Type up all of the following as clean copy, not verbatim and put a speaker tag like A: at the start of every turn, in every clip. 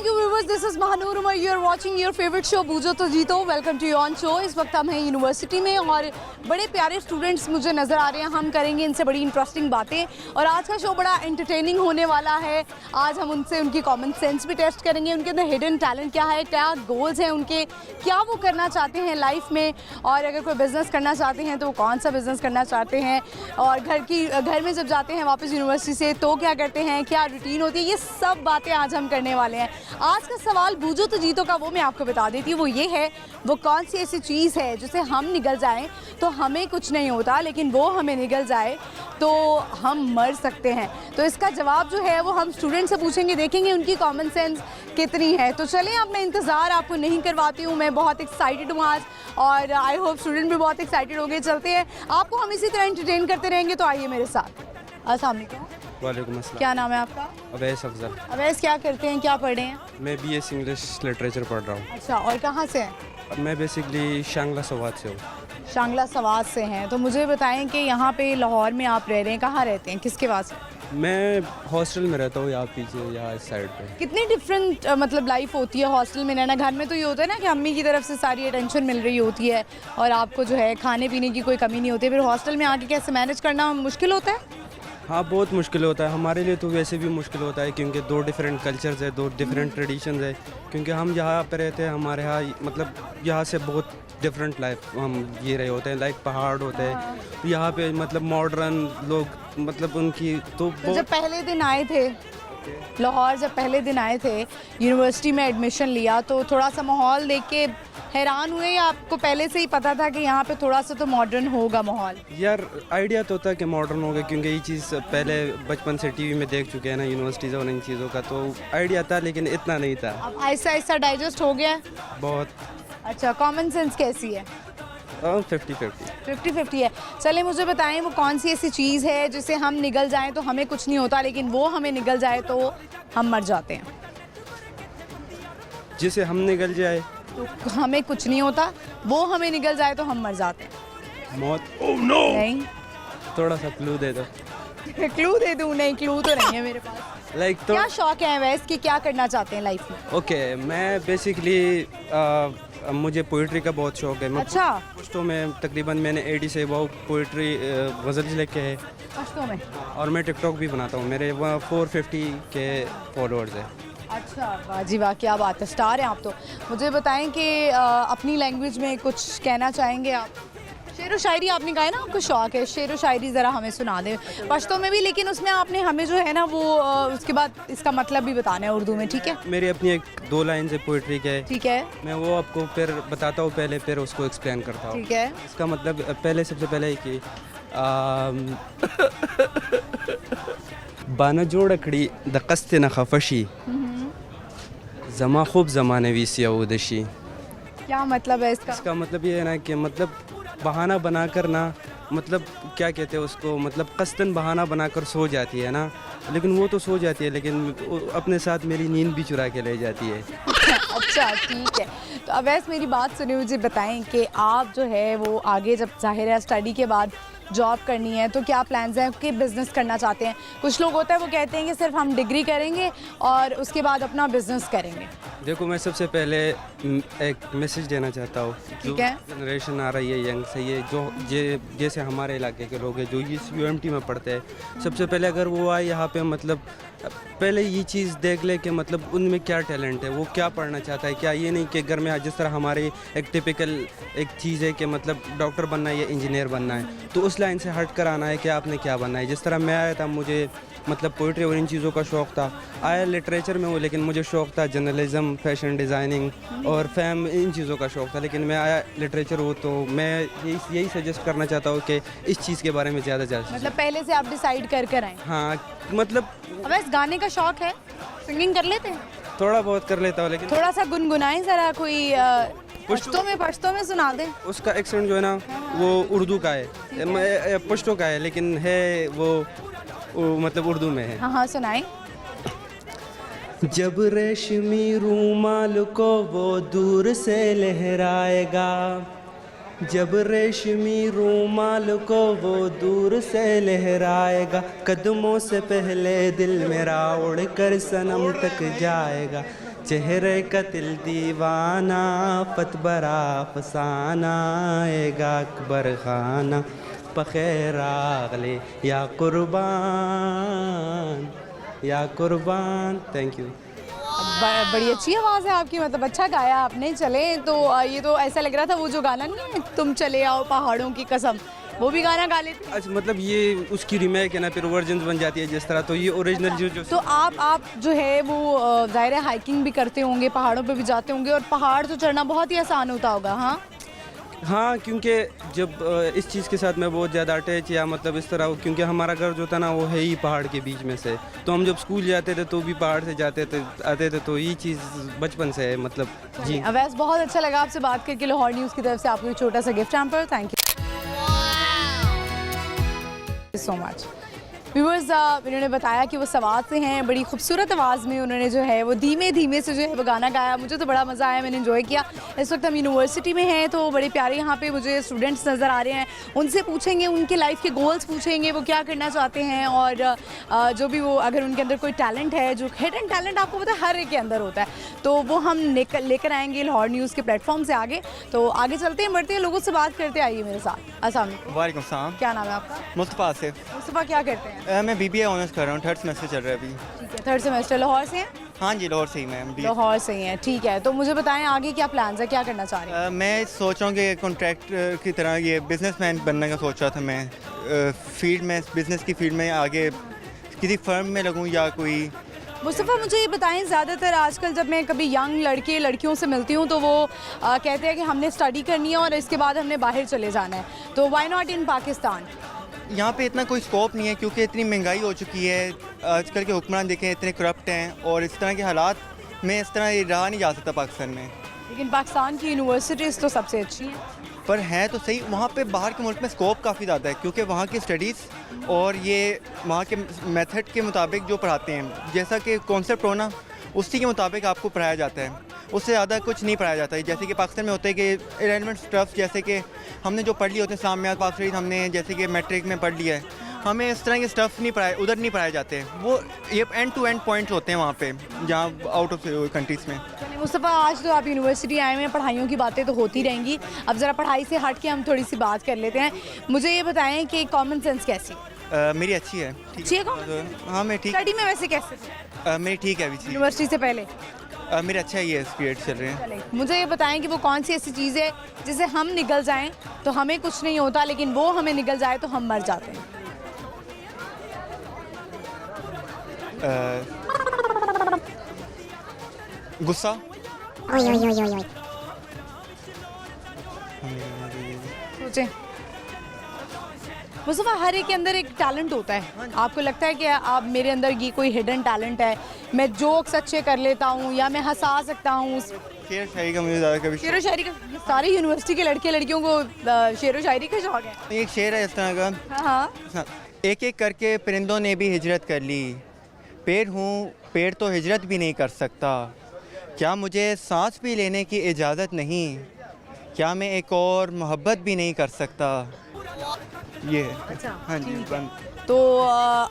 A: Thank you viewers, this is Mahanur Umar. You are watching your favorite show बूझो तो जीतो. Welcome to Yon Show. इस वक्त हम हैं यूनिवर्सिटी में और बड़े प्यारे स्टूडेंट्स मुझे नज़र आ रहे हैं. हम करेंगे इनसे बड़ी इंटरेस्टिंग बातें और आज का शो बड़ा एंटरटेनिंग होने वाला है. आज हम उनसे उनकी कॉमन सेंस भी टेस्ट करेंगे, उनके अंदर हिडन टैलेंट क्या है, क्या गोल्स हैं उनके, क्या वो करना चाहते हैं लाइफ में, और अगर कोई बिज़नेस करना चाहते हैं तो वो कौन सा बिज़नेस करना चाहते हैं, और घर में जब जाते हैं वापस यूनिवर्सिटी से तो क्या करते हैं, क्या रूटीन होती है, ये सब बातें आज हम करने वाले हैं. आज का सवाल बूझो तो जीतो का वो मैं आपको बता देती हूँ. वो ये है, वो कौन सी ऐसी चीज़ है जिसे हम निगल जाएं तो हमें कुछ नहीं होता, लेकिन वो हमें निगल जाए तो हम मर सकते हैं. तो इसका जवाब जो है वो हम स्टूडेंट से पूछेंगे, देखेंगे उनकी कॉमन सेंस कितनी है. तो चलें, अब मैं इंतज़ार आपको नहीं करवाती हूँ, मैं बहुत एक्साइटेड हूँ आज और आई होप स्टूडेंट भी बहुत एक्साइटेड हो गए. चलते हैं, आपको हम इसी तरह एंटरटेन करते रहेंगे, तो आइए मेरे साथ. अस्सलाम वालेकुम.
B: वालेकुम अस्सलाम.
A: क्या नाम है आपका?
B: अवैस अफजल.
A: अवैस, क्या करते हैं, क्या पढ़ रहे हैं?
B: मैं BS इंग्लिश लिटरेचर पढ़ रहा हूँ.
A: अच्छा, और कहाँ से हैं?
B: मैं बेसिकली शांगला सवात से हूँ.
A: शांगला सवात से हैं. तो मुझे बताएं कि यहाँ पे लाहौर में आप रह रहे हैं, कहाँ रहते हैं, किसके पास?
B: मैं हॉस्टल में रहता हूँ, यहाँ पीछे, यहाँ इस साइड पे.
A: कितनी डिफरेंट मतलब लाइफ होती है हॉस्टल में रहना. घर में तो ये होता है ना कि अम्मी की तरफ से सारी अटेंशन मिल रही होती है और आपको जो है खाने पीने की कोई कमी नहीं होती. फिर हॉस्टल में आके कैसे मैनेज करना मुश्किल होता है?
B: हाँ, बहुत मुश्किल होता है. हमारे लिए तो वैसे भी मुश्किल होता है क्योंकि दो डिफरेंट कल्चर्स है, दो डिफरेंट ट्रेडिशंस है. क्योंकि हम यहाँ पे रहते हैं, हमारे यहाँ मतलब यहाँ से बहुत डिफरेंट लाइफ हम ये रहे होते हैं. लाइक पहाड़ होते हैं, यहाँ पे मतलब मॉडर्न लोग, मतलब उनकी तो
A: जब पहले दिन आए थे लाहौर, जब पहले दिन आए थे यूनिवर्सिटी में एडमिशन लिया, तो थोड़ा सा माहौल देख के हैरान हुए या आपको पहले से ही पता था कि यहाँ पे थोड़ा सा तो मॉडर्न होगा माहौल?
B: यार आइडिया तो था कि मॉडर्न होगा क्योंकि ये चीज़ पहले बचपन से टीवी में देख चुके हैं ना, यूनिवर्सिटीज़ और इन चीज़ों का, तो आइडिया था लेकिन इतना नहीं था.
A: अब आहिस्ता आहिस्ता डाइजेस्ट हो गया है
B: बहुत.
A: अच्छा, कॉमन सेंस कैसी है?
B: 50-50
A: है. चले मुझे बताएं, वो कौन सी ऐसी चीज़ है जिसे हम निगल जाएं तो हमें कुछ नहीं होता, लेकिन वो हमें निगल जाए तो हम मर जाते हैं?
B: जिसे हम निकल जाए
A: तो हमें कुछ नहीं होता, वो हमें निगल जाए तो हम मर जाते हैं.
B: मौत. Oh no.
A: नहीं,
B: थोड़ा सा क्लू दे दो.
A: क्लू दे दूं? नहीं, क्लू तो नहीं है मेरे पास.
B: लाइक तो
A: क्या शौक है वैसे कि क्या करना चाहते हैं लाइफ में?
B: ओके, मैं बेसिकली मुझे पोइट्री का बहुत शौक है. मैं
A: अच्छा.
B: पश्तो में तकरीबन मैंने 80 से वो पोइट्री गज़ल लिखे है
A: पश्तो में.
B: और मैं टिकटॉक भी बनाता हूँ. मेरे वहाँ 450 के फॉलोअर्स है.
A: अच्छा, वाह जी वाह, क्या बात है, स्टार हैं आप तो. मुझे बताएं कि अपनी लैंग्वेज में कुछ कहना चाहेंगे आप? शेर व शायरी आपने कहा है ना आपको शौक है, शेर व शायरी ज़रा हमें सुना दें पश्तो में भी, लेकिन उसमें आपने हमें जो है ना वो उसके बाद इसका मतलब भी बताना है उर्दू में, ठीक है?
B: मेरी अपनी एक 2 लाइन से पोइट्री के,
A: ठीक है,
B: मैं वो आपको फिर बताता हूँ, पहले फिर उसको एक्सप्लेन करता हूँ.
A: ठीक है.
B: इसका मतलब पहले सबसे पहले कि बाना जोड़कड़ी दकस्ते न खफशी जमा खूब ज़माने वीसी उदशी.
A: क्या मतलब है इसका?
B: इसका मतलब ये है ना कि मतलब बहाना बनाकर ना, मतलब क्या कहते हैं उसको, मतलब कस्तन बहाना बनाकर सो जाती है ना, लेकिन वो तो सो जाती है लेकिन अपने साथ मेरी नींद भी चुरा के ले जाती है.
A: अच्छा, ठीक है. तो अवैस मेरी बात सुनिए, मुझे बताएं कि आप जो है वो आगे जब ज़ाहिर है स्टडी के बाद जॉब करनी है तो क्या प्लान्स हैं कि बिज़नेस करना चाहते हैं? कुछ लोग होता है वो कहते हैं कि सिर्फ हम डिग्री करेंगे और उसके बाद अपना बिज़नेस करेंगे.
B: देखो, मैं सबसे पहले एक मैसेज देना चाहता हूँ. जो जनरेशन आ रही है यंग से, ये जो जैसे हमारे इलाके के लोग हैं जो इस UMT में पढ़ते हैं, सबसे पहले अगर वो आए यहाँ पे, मतलब पहले ये चीज़ देख ले कि मतलब उनमें क्या टैलेंट है, वो क्या पढ़ना चाहता है. क्या ये नहीं कि घर में जिस तरह हमारी एक टिपिकल एक चीज़ है कि मतलब डॉक्टर बनना है या इंजीनियर बनना है, तो उस लाइन से हट कर आना है कि आपने क्या बनना है. जिस तरह मैं आया था, मुझे मतलब पोइट्री और इन चीज़ों का शौक़ था. आया लिटरेचर में हूँ लेकिन मुझे शौक़ था जर्नलिज़म, फैशन डिज़ाइनिंग और फैम, इन चीज़ों का शौक़ था. लेकिन मैं आया लिटरेचर हूँ, तो मैं यही सजेस्ट करना चाहता हूँ कि इस चीज़ के बारे में ज़्यादा
A: मतलब पहले से आप डिसाइड कर आए?
B: हाँ, मतलब
A: वैसे गाने का शौक़ है, सिंगिंग कर लेते हैं?
B: थोड़ा बहुत कर लेता हूँ, लेकिन
A: थोड़ा सा गुनगुनाएं ज़रा, कोई पश्तो में सुना दें.
B: उसका एक्सेंट जो है ना वो उर्दू का है, पश्तो का है, लेकिन है वो मतलब उर्दू में है.
A: हाँ, सुनाएं.
B: जब रेशमी रूमाल को वो दूर से लहराएगा, जब रेशमी रूमाल को वो दूर से लहराएगा, कदमों से पहले दिल मेरा उड़कर सनम तक जाएगा. चेहरे का दिल दीवाना फतबरा फसाना एगा अकबर खाना पखेरागले या कुर्बान। Thank you.
A: बड़ी अच्छी आवाज़ है आपकी, मतलब अच्छा गाया आपने। चले तो ये तो ऐसा लग रहा था वो जो गाना नहीं है, तुम चले आओ पहाड़ों की कसम, वो भी गाना गा लेते।
B: अच्छा, मतलब ये उसकी रीमेक है ना, फिर वर्जन बन जाती है जिस तरह, तो ये ओरिजिनल जो
A: तो आप जो है वो ज़ाहिर है हाइकिंग भी करते होंगे, पहाड़ों पे भी जाते होंगे, और पहाड़ तो चढ़ना बहुत ही आसान होता होगा। हाँ
B: हाँ, क्योंकि जब इस चीज़ के साथ मैं बहुत ज़्यादा अटैच या मतलब इस तरह, क्योंकि हमारा घर जो था ना वो है ही पहाड़ के बीच में से, तो हम जब स्कूल जाते थे तो भी पहाड़ से जाते थे आते थे, तो ये चीज़ बचपन से है मतलब। जी
A: वैसे बहुत अच्छा लगा आपसे बात करके। लाहौर न्यूज़ की तरफ से आपको एक छोटा सा gift hamper. Thank you so much. Viewers, इन्होंने बताया कि वो सवात से हैं, बड़ी खूबसूरत आवाज़ में उन्होंने जो है वो धीमे धीमे से जो है वो गाना गाया। मुझे तो बड़ा मज़ा आया, मैंने एंजॉय किया। इस वक्त हम यूनिवर्सिटी में हैं, तो बड़े प्यारे यहाँ पे मुझे स्टूडेंट्स नज़र आ रहे हैं। उनसे पूछेंगे उनके लाइफ के गोल्स पूछेंगे, वो क्या करना चाहते हैं, और जो भी वो अगर उनके अंदर कोई टैलेंट है, जो हिडन टैलेंट आपको पता है हर एक के अंदर होता है, तो वो हम लेकर आएंगे लाहौर न्यूज़ के प्लेटफॉर्म से आगे। तो आगे चलते हैं, बढ़ते हैं, लोगों से बात करते आइए मेरे साथ। अस्सलाम वालेकुम।
C: वालेकुम सलाम।
A: क्या नाम है आपका?
C: मुस्तफ़ा आसिफ।
A: मुस्तफ़ा, क्या करते हैं?
C: मैं BBA ऑनर्स कर रहा हूँ, 3rd सेमेस्टर चल रहा है अभी।
A: ठीक है, 3rd सेमेस्टर। लाहौर से हैं?
C: हाँ जी, लाहौर से ही मैं BA।
A: लाहौर से ही हैं, ठीक है। तो मुझे बताएं आगे क्या प्लान्स है, क्या करना चाह रहे हैं?
C: मैं सोच रहा हूँ कि कॉन्ट्रैक्ट की तरह ये बिजनेसमैन बनने का सोच रहा था मैं। फील्ड में, बिज़नेस की फील्ड में आगे किसी फर्म में लगूँ या कोई।
A: मुस्तफ़ा, मुझे ये बताएं, ज़्यादातर आजकल जब मैं कभी यंग लड़के लड़कियों से मिलती हूँ तो वो कहते हैं कि हमने स्टडी करनी है और इसके बाद हमने बाहर चले जाना है, तो वाई नॉट इन पाकिस्तान?
C: यहाँ पे इतना कोई स्कोप नहीं है क्योंकि इतनी महंगाई हो चुकी है। आजकल के हुक्मरान देखें इतने करप्ट हैं, और इस तरह के हालात में इस तरह रहा नहीं जा सकता पाकिस्तान में।
A: लेकिन पाकिस्तान की यूनिवर्सिटीज़ तो सबसे अच्छी हैं।
C: पर है तो सही, वहाँ पे बाहर के मुल्क में स्कोप काफ़ी ज़्यादा है क्योंकि वहाँ की स्टडीज़ और ये वहाँ के मेथड के मुताबिक जो पढ़ाते हैं, जैसा कि कॉन्सेप्ट हो ना उसी के मुताबिक आपको पढ़ाया जाता है, उससे ज़्यादा कुछ नहीं पढ़ाया जाता है। जैसे कि पाकिस्तान में होता है कि इरेलीवेंट स्टफ, जैसे कि हमने जो पढ़ लिए होते हैं इस्लामियात पाक शरीफ, हमने जैसे कि मैट्रिक में पढ़ लिया है, हमें इस तरह के स्टफ़ नहीं पढ़ाए, उधर नहीं पढ़ाए जाते। वो ये एंड टू एंड पॉइंट्स होते हैं वहाँ पे, जहाँ आउट ऑफ कंट्रीज़ में।
A: मुस्तफ़ा, आज तो आप यूनिवर्सिटी आए हुए हैं, पढ़ाइयों की बातें तो होती रहेंगी, अब ज़रा पढ़ाई से हट के हम थोड़ी सी बात कर लेते हैं। मुझे ये बताएं कि कॉमन सेंस कैसी?
C: मेरी अच्छी है।
A: अच्छी है common sense?
C: हाँ, मैं ठीक।
A: स्टडी में वैसे कैसे?
C: मेरी ठीक है अभी।
A: यूनिवर्सिटी से पहले
C: मेरा अच्छा ही है, पीरियड चल रहे हैं।
A: चलें, मुझे ये बताएं कि वो कौन सी ऐसी चीज़ है जिसे हम निगल जाएं तो हमें कुछ नहीं होता, लेकिन वो हमें निगल जाए तो हम मर जाते हैं?
C: गुस्सा।
A: सोचें मुस्तफ़ा, हर एक के अंदर एक टैलेंट होता है। आपको लगता है कि आप मेरे अंदर ये कोई हिडन टैलेंट है, मैं जोक्स अच्छे कर लेता हूँ या मैं हंसा सकता हूँ?
C: शेर शायरी का मुझे ज़्यादा कभी।
A: शेर व शायरी का सारे यूनिवर्सिटी के लड़के लड़कियों को शेर व शायरी का शौक है।
C: एक शेर है इस तरह का।
A: हाँ,
C: एक एक करके परिंदों ने भी हिजरत कर ली, पेड़ हूँ पेड़ तो हिजरत भी नहीं कर सकता, क्या मुझे सांस भी लेने की इजाज़त नहीं, क्या मैं एक और मोहब्बत भी नहीं कर सकता। ये
A: अच्छा,
C: हाँ जी, बंद।
A: तो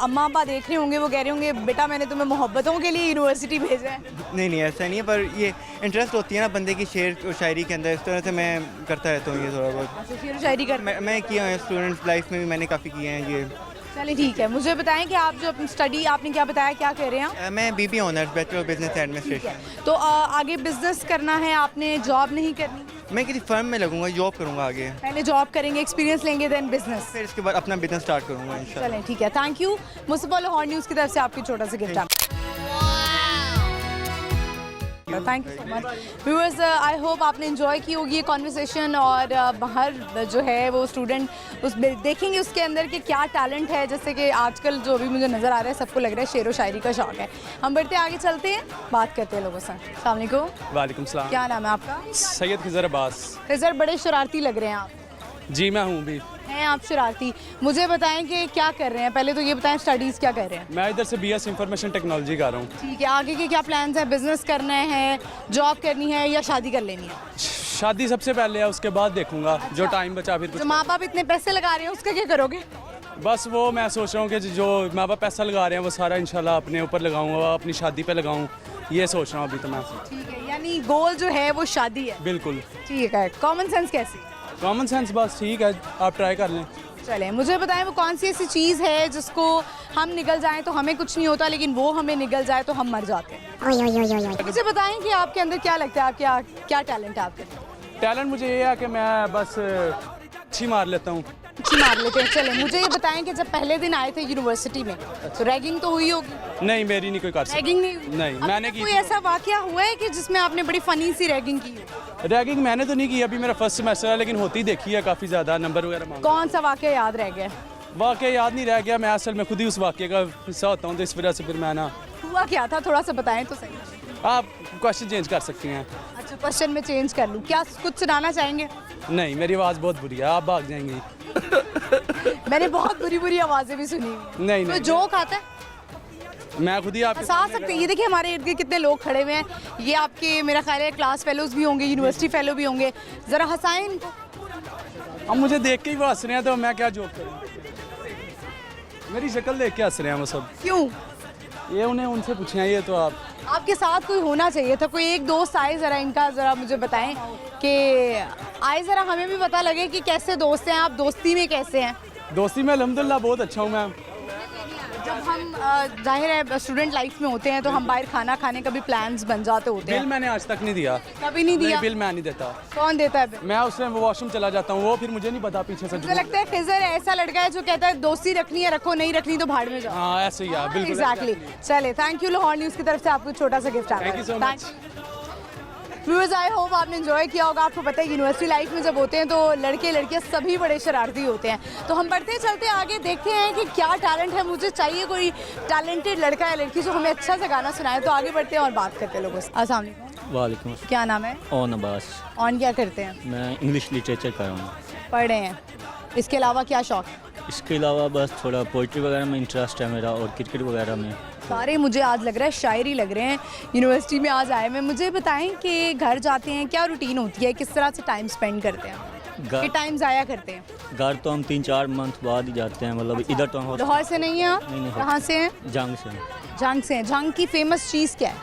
A: अम्मा अब्बा देख रहे होंगे, वो कह रहे होंगे बेटा मैंने तुम्हें मोहब्बतों के लिए यूनिवर्सिटी भेजा है।
C: नहीं ऐसा नहीं है, पर ये इंटरेस्ट होती है ना बंदे की शेर और शायरी के अंदर, इस तरह से मैं करता रहता हूँ ये थोड़ा बहुत।
A: अच्छा, शेर व शायरी कर।
C: मैं किया है, स्टूडेंट लाइफ में भी मैंने काफ़ी किए हैं ये।
A: चलिए ठीक है, मुझे बताएं कि आप जो अपनी स्टडी, आपने क्या बताया, क्या कर रहे हैं?
C: मैं BBA honours, bachelor of business administration.
A: तो आगे बिजनेस करना है आपने, जॉब नहीं करनी?
C: मैं किसी फर्म में लगूंगा, जॉब करूंगा आगे,
A: पहले जॉब करेंगे, एक्सपीरियंस लेंगे, देन बिजनेस,
C: फिर इसके बाद अपना बिजनेस स्टार्ट करूंगा इंशाल्लाह।
A: चलें ठीक है। Thank you Mustafa, Lahore news की तरफ से आपकी छोटा सा गिफ्ट है। Thank you so much. Viewers, I hope आपने एंजॉय की होगी ये कॉन्वर्सेशन, और बाहर जो है वो स्टूडेंट उस देखेंगे उसके अंदर कि क्या टैलेंट है, जैसे कि आजकल जो भी मुझे नज़र आ रहा है सबको लग रहा है शेर व शायरी का शौक है। हम बढ़ते आगे चलते हैं, बात करते हैं लोगों से। अस्सलाम वालेकुम।
D: वालेकुम सलाम।
A: क्या नाम है आपका?
D: सैयद खिज़र अब्बास।
A: खिज़र, बड़े शरारती लग रहे हैं आप।
D: जी मैं हूँ भी।
A: हैं आप शरारती? मुझे बताएं कि क्या कर रहे हैं, पहले तो ये बताएं स्टडीज़ क्या कर रहे हैं?
D: मैं इधर से BS इंफॉर्मेशन टेक्नोलॉजी कर रहा हूँ।
A: ठीक है, आगे के क्या प्लान्स हैं? बिजनेस करना है, जॉब करनी है या शादी कर लेनी है?
D: शादी सबसे पहले है, उसके बाद देखूंगा। जो टाइम बचा फिर
A: जो
D: कुछ।
A: माँ बाप इतने पैसे लगा रहे हैं उसका क्या करोगे?
D: बस वो मैं सोच रहा हूँ कि जो माँ बाप पैसा लगा रहे हैं वो सारा इंशाल्लाह अपने ऊपर लगाऊंगा, अपनी शादी पे लगाऊँ, ये सोच रहा हूँ अभी तो मैं।
A: ठीक है, यानी गोल जो है वो शादी है।
D: बिल्कुल।
A: ठीक है, कॉमन सेंस कैसी?
D: कॉमन सेंस बस ठीक है, आप ट्राई कर लें।
A: चलें, मुझे बताएं वो कौन सी ऐसी चीज़ है जिसको हम निगल जाएं तो हमें कुछ नहीं होता, लेकिन वो हमें निगल जाए तो हम मर जाते हैं। मुझे बताएं कि आपके अंदर क्या लगता है, आप क्या टैलेंट है आपके अंदर?
D: टैलेंट मुझे ये है कि मैं बस अच्छी मार लेता हूँ।
A: अच्छी मार लेते हैं। चलें, मुझे ये बताएं कि जब पहले दिन आए थे यूनिवर्सिटी में तो रैगिंग तो हुई होगी?
D: नहीं, मेरी नहीं कोई कर सकता।
A: रैगिंग नहीं हुई?
D: नहीं,
A: अभी
D: मैंने
A: तक
D: की
A: कोई
D: थी।
A: ऐसा वाकया हुआ है कि जिसमें आपने बड़ी फनी सी रैगिंग की हो?
D: रैगिंग मैंने तो नहीं की, अभी मेरा फर्स्ट सेमेस्टर है, लेकिन होती देखी है काफ़ी ज़्यादा, नंबर वगैरह मांग।
A: कौन सा वाकया याद रह गया?
D: वाकया याद नहीं रह गया, मैं असल में खुद ही उस वाकये का हिस्सा होता हूँ, तो इस वजह से फिर मैं ना।
A: हुआ क्या था, थोड़ा सा बताएं तो सही।
D: आप क्वेश्चन चेंज कर सकती हैं।
A: अच्छा, क्वेश्चन में चेंज कर लूँ, क्या कुछ सुनाना चाहेंगे?
D: नहीं, मेरी आवाज़ बहुत बुरी है, आप भाग जाएंगी।
A: मैंने बहुत बुरी बुरी आवाज़ें भी सुनी हुई।
D: नहीं
A: कोई
D: नहीं,
A: जोक आता है?
D: मैं खुद ही आपके
A: हंसा सकते हैं। ये देखिए हमारे इर्द गिर्द कितने लोग खड़े हुए हैं, ये आपके मेरा ख्याल है क्लास फेलोज भी होंगे, यूनिवर्सिटी फेलो भी होंगे, ज़रा हंसाएं इनको।
D: अब मुझे देख के ही वो हंस रहे हैं, तो मैं क्या जोक करूँ? मेरी शक्ल देख के हंस रहे हैं वो सब।
A: क्यों?
D: ये उन्हें उनसे पूछे हैं, ये तो
A: आपके साथ कोई होना चाहिए था, कोई एक दोस्त आए, ज़रा इनका ज़रा मुझे बताएं कि आए, ज़रा हमें भी पता लगे कि कैसे दोस्त हैं आप, दोस्ती में कैसे हैं।
D: दोस्ती में अल्हम्दुलिल्लाह बहुत अच्छा हूँ मैं।
A: जब हम जाहिर है स्टूडेंट लाइफ में होते हैं तो हम बाहर खाना खाने का भी प्लान्स बन जाते होते
D: बिल
A: हैं।
D: मैंने आज तक नहीं दिया।
A: कभी नहीं दिया?
D: बिल मैं नहीं देता।
A: कौन देता है बिल?
D: मैं उसमें वॉशरूम चला जाता हूँ, वो फिर मुझे नहीं पता पीछे से।
A: मुझे लगता है खिज़र ऐसा लड़का है जो कहता है दोस्ती रखनी है रखो, नहीं रखनी तो भाड़ में जाओ।
D: हाँ, ऐसे ही है, बिल्कुल।
A: एग्जैक्टली। चले, थैंक यू लाहौर न्यूज़ की तरफ से आपको छोटा सा गिफ्ट आता है।
D: Thank you so much.
A: Viewers, I hope आपने एंजॉय किया होगा। आपको पता है यूनिवर्सिटी लाइफ में जब होते हैं तो लड़के लड़कियां सभी बड़े शरारती होते हैं। तो हम बढ़ते चलते आगे, देखते हैं कि क्या टैलेंट है। मुझे चाहिए कोई टैलेंटेड लड़का या लड़की जो हमें अच्छा सा गाना सुनाए। तो आगे बढ़ते हैं और बात करते हैं लोगों से। अस्सलाम वालेकुम।
E: वालेकुम।
A: क्या नाम है?
E: ओन अब्बास।
A: ऑन क्या करते हैं?
E: मैं इंग्लिश लिटरेचर कर रहा हूँ।
A: पढ़ रहे हैं। इसके अलावा क्या शौक?
E: इसके अलावा बस थोड़ा पोइट्री वगैरह में इंटरेस्ट है मेरा, और क्रिकेट वगैरह में।
A: सारे मुझे आज लग रहा है शायरी लग रहे हैं, यूनिवर्सिटी में आज आए हैं। मुझे बताएं कि घर जाते हैं क्या रूटीन होती है, किस तरह से टाइम स्पेंड करते हैं,
E: घर
A: कि टाइम ज़ाया करते हैं?
E: घर तो हम 3-4 मंथ बाद ही जाते हैं, मतलब इधर तो हम
A: लाहौर से नहीं हैं आप?
E: नहीं।
A: कहाँ से हैं?
E: जंग से।
A: जंग से हैं। जंग की फेमस चीज़ क्या है?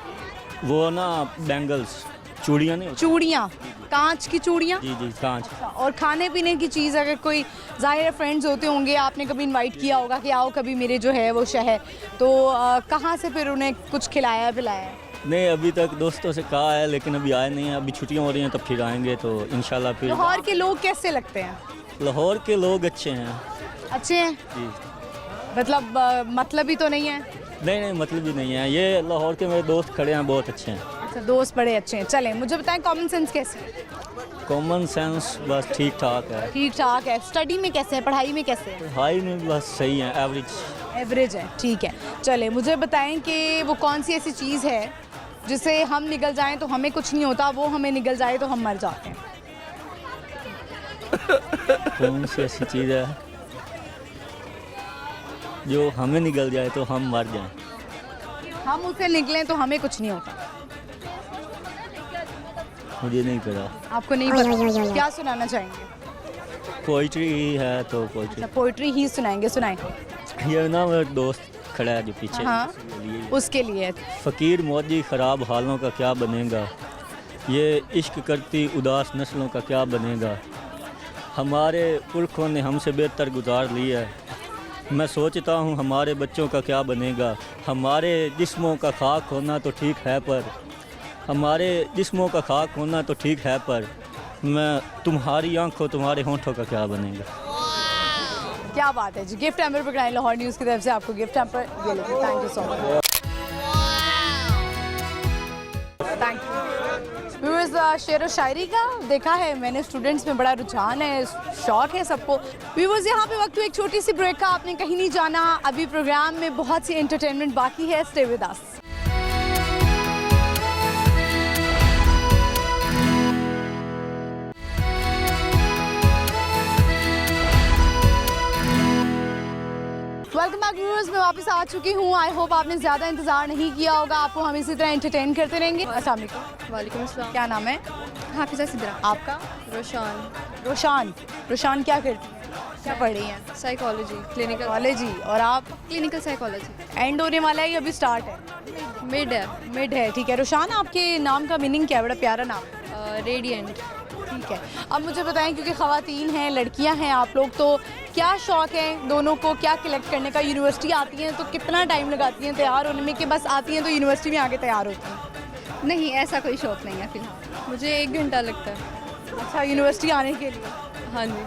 E: वो ना बैंगल्स, चूड़ियाँ नहीं होती?
A: चूड़ियाँ, कांच की चूड़ियाँ।
E: जी जी, कांच।
A: और खाने पीने की चीज़, अगर कोई ज़ाहिर फ्रेंड्स होते होंगे, आपने कभी इनवाइट किया होगा कि आओ कभी मेरे जो है वो शहर, तो कहाँ से फिर उन्हें कुछ खिलाया पिलाया?
E: नहीं, अभी तक दोस्तों से कहा है, लेकिन अभी आए नहीं हैं। अभी छुट्टियाँ हो रही हैं, तब फिर आएंगे तो इंशाल्लाह फिर।
A: लाहौर के लोग कैसे लगते हैं?
E: लाहौर के लोग अच्छे हैं।
A: अच्छे हैं?
E: जी।
A: मतलब मतलब ही तो नहीं है?
E: नहीं, मतलब भी नहीं है। ये लाहौर के मेरे दोस्त खड़े हैं, बहुत अच्छे हैं।
A: अच्छा, दोस्त बड़े अच्छे हैं। चलें, मुझे बताएं कॉमन सेंस कैसे है?
E: कॉमन सेंस बस ठीक ठाक है।
A: ठीक ठाक है। स्टडी में कैसे है, पढ़ाई में कैसे है?
E: हाई में बस सही है, एवरेज।
A: एवरेज है, ठीक है। चले, मुझे बताएं कि वो कौन सी ऐसी चीज़ है जिसे हम निगल जाएं तो हमें कुछ नहीं होता, वो हमें निगल जाए तो हम मर जाते हैं?
E: कौन सी ऐसी चीज़ है जो हमें निकल जाए तो हम मर जाएं?
A: हम उसे निकलें तो हमें कुछ नहीं होता।
E: मुझे नहीं पता।
A: आपको नहीं पता? क्या सुनाना चाहेंगे?
E: पोइट्री ही है तो पोइट्री।
A: अच्छा, पोइट्री ही सुनाएंगे, सुनाएं।
E: ये ना मेरा दोस्त खड़ा है जो पीछे।
A: हाँ, उसके लिए।
E: फ़कीर मौजी ख़राब हालों का क्या बनेगा, ये इश्क करती उदास नस्लों का क्या बनेगा। हमारे पुरखों ने हमसे बेहतर गुजार लिया है, मैं सोचता हूँ हमारे बच्चों का क्या बनेगा। हमारे जिस्मों का खाक होना तो ठीक है, पर हमारे जिस्मों का खाक होना तो ठीक है, पर मैं तुम्हारी आंखों तुम्हारे होंठों का क्या बनेगा।
A: क्या बात है जी। गिफ्ट हैम्पर पकड़ाएं लाहौर न्यूज़ की तरफ से आपको गिफ्ट हैम्पर। ये लीजिए, thank you so much. Thank you. Viewers, शेर और शायरी का देखा है मैंने, स्टूडेंट्स में बड़ा रुझान है, शौक है सबको। व्यूअर्स, यहाँ पे वक्त हुआ एक छोटी सी ब्रेक का, आपने कहीं नहीं जाना। अभी प्रोग्राम में बहुत सी एंटरटेनमेंट बाकी है, stay with us. Welcome back viewers, मैं वापस आ चुकी हूँ। आई होप आपने ज़्यादा इंतज़ार नहीं किया होगा, आपको हम इसी तरह एंटरटेन करते रहेंगे। अस्सलाम वालेकुम।
F: वालेकुम अस्सलाम।
A: क्या नाम है?
F: हाफिज़ा सिद्रा।
A: आपका?
F: रोशान।
A: रोशान। रोशान क्या करती है, क्या पढ़ रही हैं?
F: साइकोलॉजी, क्लिनिकल
A: कॉलेज ही। और आप?
F: Clinical psychology.
A: एंड होने वाला है या अभी स्टार्ट है?
F: मिड है
A: मिड है, ठीक है। रोशान, आपके नाम का मीनिंग क्या है? बड़ा प्यारा नाम है।
F: रेडियंट।
A: ठीक है, अब मुझे बताएं, क्योंकि ख़वातीन हैं, लड़कियां हैं आप लोग, तो क्या शौक़ है दोनों को, क्या कलेक्ट करने का? यूनिवर्सिटी आती हैं तो कितना टाइम लगाती हैं तैयार होने में, कि बस आती हैं तो यूनिवर्सिटी में आके तैयार होती हैं?
F: नहीं, ऐसा कोई शौक नहीं है फिलहाल। मुझे 1 घंटा लगता है।
A: अच्छा, यूनिवर्सिटी आने के लिए?
F: हाँ जी,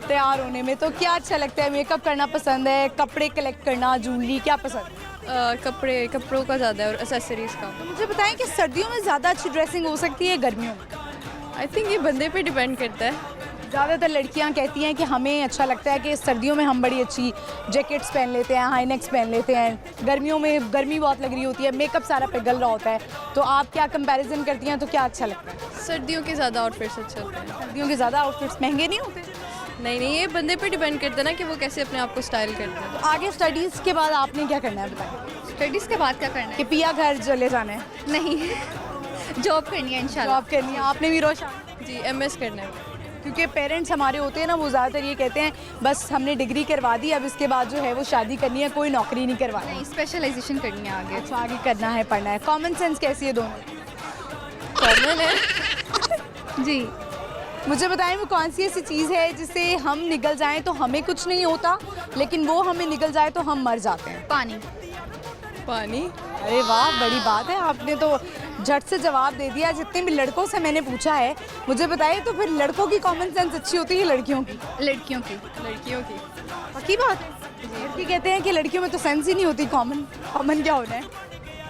A: तैयार होने में। तो क्या अच्छा लगता है? मेकअप करना पसंद है, कपड़े कलेक्ट करना, ज्वेलरी, क्या पसंद है?
F: कपड़ों का ज़्यादा है और एसेसरीज़ का।
A: तो मुझे बताएं कि सर्दियों में ज़्यादा अच्छी ड्रेसिंग हो सकती है गर्मियों में?
F: आई थिंक ये बंदे पे डिपेंड करता है।
A: ज़्यादातर लड़कियां कहती हैं कि हमें अच्छा लगता है कि सर्दियों में हम बड़ी अच्छी जैकेट्स पहन लेते हैं, हाई नेक्स पहन लेते हैं, गर्मियों में गर्मी बहुत लग रही होती है, मेकअप सारा पिघल रहा होता है। तो आप क्या कंपैरिजन करती हैं, तो क्या अच्छा लगता है?
F: सर्दियों के ज़्यादा आउटफिट्स अच्छे होते हैं।
A: सर्दियों के ज़्यादा आउटफिट्स महंगे नहीं होते?
F: नहीं, ये बंदे पे डिपेंड करता है ना कि वो कैसे अपने आप को स्टाइल करते हैं।
A: तो आगे स्टडीज़ के बाद आपने क्या करना है बताएं?
F: स्टडीज़ के बाद क्या करना
A: कि पिया घर चले जाना है?
F: है? नहीं, जॉब करनी है इंशाल्लाह।
A: जॉब करनी है। आपने भी? रोशन?
F: जी, MS करना है।
A: क्योंकि पेरेंट्स हमारे होते हैं ना, वो ज़्यादातर ये कहते हैं बस हमने डिग्री करवा दी, अब इसके बाद जो है वो शादी करनी है, कोई नौकरी नहीं करवानी।
F: नहीं, स्पेशलाइजेशन करनी है आगे।
A: अच्छा, आगे करना है, पढ़ना है। कॉमन सेंस कैसी है दोनों?
F: कॉमन है। जी।
A: मुझे बताएं, वो कौन सी ऐसी चीज़ है जिससे हम निकल जाएं तो हमें कुछ नहीं होता, लेकिन वो हमें निकल जाए तो हम मर जाते हैं?
F: पानी।
A: अरे वाह, बड़ी बात है, आपने तो झट से जवाब दे दिया। जितने भी लड़कों से मैंने पूछा है, मुझे बताइए, तो फिर लड़कों की कॉमन सेंस अच्छी होती है लड़कियों की?
F: लड़कियों की।
A: पक्की बात है? लड़की कहते हैं कि लड़कियों में तो सेंस ही नहीं होती कॉमन। कॉमन क्या होना है?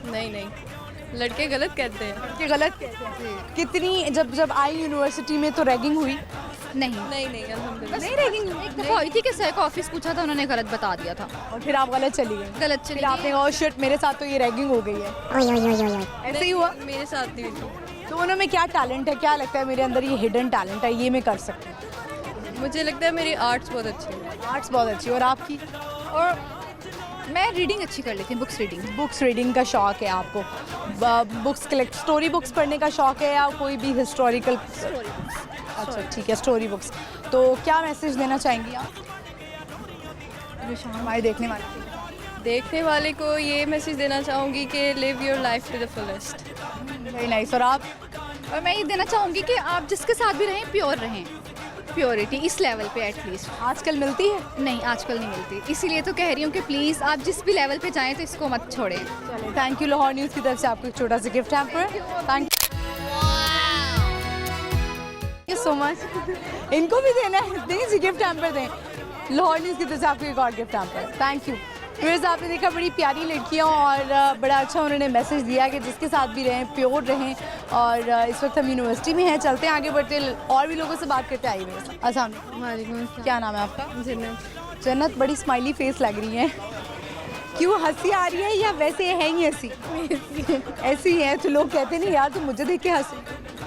F: नहीं, लड़के गलत कहते हैं।
A: कि गलत कहते हैं। कितनी जब आई यूनिवर्सिटी में तो रैगिंग हुई?
F: नहीं, अल्हम्दुलिल्लाह।
A: नहीं रैगिंग
F: एक दफ़ा हुई थी कि सर को ऑफिस पूछा था, उन्होंने गलत बता दिया था।
A: और फिर आप गलत चली गई?
F: गलत चली
A: फिर आपने कहा शिट, मेरे साथ तो ये रैगिंग हो गई है। ऐसे ही हुआ?
F: मेरे साथ भी थी।
A: दोनों में क्या टैलेंट है? क्या लगता है मेरे अंदर ये हिडन टैलेंट है, ये मैं कर सकती हूँ?
F: मुझे लगता है मेरी आर्ट्स बहुत अच्छी है।
A: आर्ट्स बहुत अच्छी। और आपकी?
F: और मैं रीडिंग अच्छी कर लेती हूँ,
A: बुक्स रीडिंग का शौक है आपको? बुक्स कलेक्ट, स्टोरी बुक्स पढ़ने का शौक है या कोई भी हिस्टोरिकल? अच्छा, ठीक है, स्टोरी बुक्स। तो क्या मैसेज देना चाहेंगी आप हमारे
F: देखने वाले को? ये मैसेज देना चाहूँगी कि live your life to the fullest.
A: Very nice. और आप?
F: और मैं ये देना चाहूँगी कि आप जिसके साथ भी रहें, प्योर रहें। प्योरिटी इस लेवल पे एटलीस्ट।
A: आजकल मिलती है?
F: नहीं, आजकल नहीं मिलती, इसीलिए तो कह रही हूँ कि प्लीज़ आप जिस भी लेवल पे जाएं तो इसको मत छोड़ें।
A: चलिए, थैंक यू। लाहौर न्यूज़ की तरफ से आपको एक छोटा सा gift hamper. Thank you so much. इनको भी देना है? दें जी, गिफ्ट हैम्पर दें। लाहौर न्यूज़ की तरफ से आपको एक और gift hamper. Thank you. Viewers, आपने देखा बड़ी प्यारी लड़कियां, और बड़ा अच्छा उन्होंने मैसेज दिया कि जिसके साथ भी रहें, प्योर रहें। और इस वक्त हम यूनिवर्सिटी में हैं, चलते हैं आगे बढ़ते, और भी लोगों से बात करते आइए मेरे साथ। अस्सलाम वालेकुम। क्या नाम है आपका? जन्नत, बड़ी स्माइली फेस लग रही है। क्यों हंसी आ रही है या वैसे है ही हंसी? ऐसी ही है तो लोग कहते नहीं यार तुम मुझे देख के हंसी।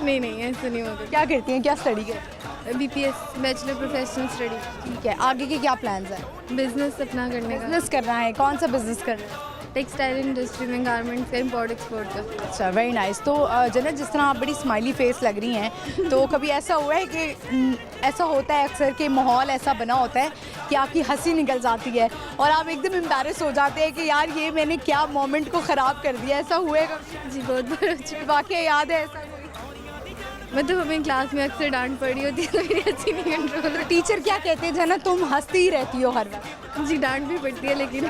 F: नहीं, ऐसे नहीं होगा।
A: क्या करती हैं, क्या स्टडी करती हैं?
F: BPS, bachelor professional study.
A: ठीक है, आगे के क्या प्लान्स हैं?
F: बिजनेस अपना करने का।
A: बिजनेस करना है? कौन सा बिजनेस करना है?
F: टेक्सटाइल इंडस्ट्री में, गारमेंट्स का इम्पोर्ट एक्सपोर्ट का।
A: अच्छा, वेरी नाइस। तो जन्नत, जिस तरह आप बड़ी स्माइली फेस लग रही हैं, तो कभी ऐसा हुआ है कि ऐसा होता है अक्सर कि माहौल ऐसा बना होता है कि आपकी हंसी निकल जाती है और आप एकदम एम्बैरेस हो जाते हैं कि यार ये मैंने क्या मोमेंट को ख़राब कर दिया? ऐसा हुआ है?
F: जी, बहुत बार।
A: वाकई याद है ऐसा?
F: मतलब हमें क्लास में अक्सर डांट पड़ी होती है तो मेरी हंसी नहीं कंट्रोल।
A: तो टीचर क्या कहते हैं जन्नत, तुम हंसती ही रहती हो हर वक्त?
F: जी, डांट भी पड़ती है, लेकिन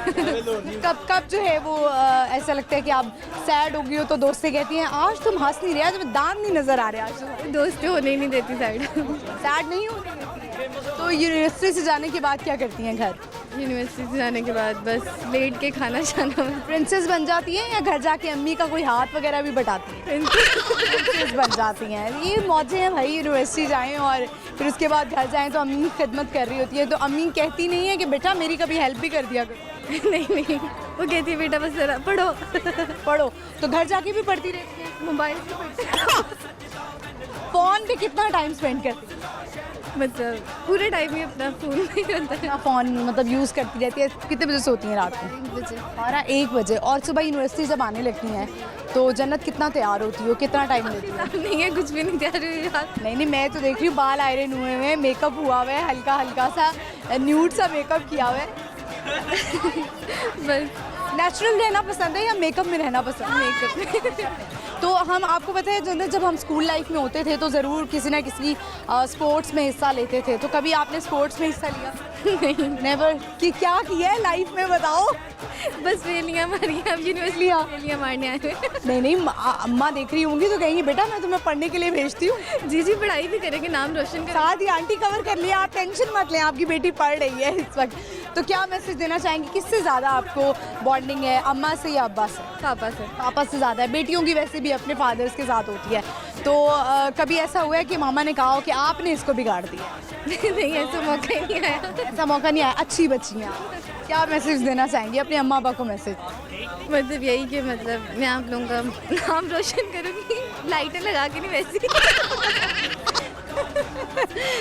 A: कब जो है वो ऐसा लगता है कि आप सैड हो गई हो तो दोस्तें कहती हैं आज तुम हंस नहीं रहे, आज तुम्हें दांत नहीं नजर आ रहे, आज
F: दोस्तें होने ही नहीं देती साइड।
A: सैड नहीं होती है। तो यूनिवर्सिटी से जाने के बाद क्या करती हैं घर?
F: यूनिवर्सिटी से जाने के बाद बस लेट के खाना खाना।
A: प्रिंसेस बन जाती हैं या घर जाके अम्मी का कोई हाथ वगैरह भी बटाती हैं? प्रिंसेस बन जाती हैं। ये मौजें हैं भाई, यूनिवर्सिटी जाएं और फिर उसके बाद घर जाएं तो अम्मी खिदमत कर रही होती है, तो अम्मी कहती नहीं है कि बेटा मेरी कभी हेल्प भी कर दिया करो?
F: नहीं, वो कहती है बेटा बस जरा पढ़ो।
A: पढ़ो। तो घर जाके भी पढ़ती रहती है?
F: मोबाइल से पढ़ती।
A: फ़ोन पे कितना टाइम स्पेंड करती है?
F: मतलब पूरे टाइम ही अपना फ़ोन नहीं होता है।
A: फ़ोन मतलब यूज़ करती रहती है? कितने बजे सोती हैं रात को?
F: 1 बजे।
A: 12-1 बजे। और सुबह यूनिवर्सिटी जब आने लगती हैं तो जन्नत कितना तैयार होती हो, कितना टाइम लेती हो?
F: नहीं है, कुछ भी नहीं तैयार हुई यार।
A: नहीं, मैं तो देख रही हूँ बाल आयरन हुए हुए हैं, मेकअप हुआ हुआ है, हल्का सा न्यूड सा मेकअप किया हुआ है।
F: बस
A: नेचुरल रहना पसंद है या मेकअप में रहना पसंद है? मेकअप तो हम आपको पता है जब हम स्कूल लाइफ में होते थे तो ज़रूर किसी ना किसी स्पोर्ट्स में हिस्सा लेते थे, तो कभी आपने स्पोर्ट्स में हिस्सा लिया?
F: नहीं,
A: नेवर। कि क्या किया है लाइफ में बताओ।
F: बस वेलियाँ मारी हैं, अब यूनिवर्सिटी वेलियाँ मारने आए हुए हैं।
A: नहीं अम्मा देख रही होंगी तो कहेंगी बेटा मैं तुम्हें पढ़ने के लिए भेजती हूँ।
F: जी जी, पढ़ाई भी करेंगे, नाम रोशन करेंगे।
A: साथ ही आंटी कवर कर लिया, आप टेंशन मत लें, आपकी बेटी पढ़ रही है इस वक्त। तो क्या मैसेज देना चाहेंगी, किससे ज़्यादा आपको बॉन्डिंग है, अम्मा से या अब्बा से?
F: पापा से।
A: पापा से ज़्यादा है। बेटियों की वैसे भी अपने फादर्स के साथ होती है, तो कभी ऐसा हुआ है कि मामा ने कहा हो कि आपने इसको बिगाड़ दिया?
F: नहीं, ऐसा मौका ही नहीं आया।
A: ऐसा मौका नहीं आया। अच्छी बच्ची हैं आप। क्या मैसेज देना चाहेंगी अपने अम्मा पापा को? मैसेज
F: मतलब यही कि मतलब मैं आप लोगों का नाम रोशन करूँगी, लाइटें लगा के नहीं वैसे।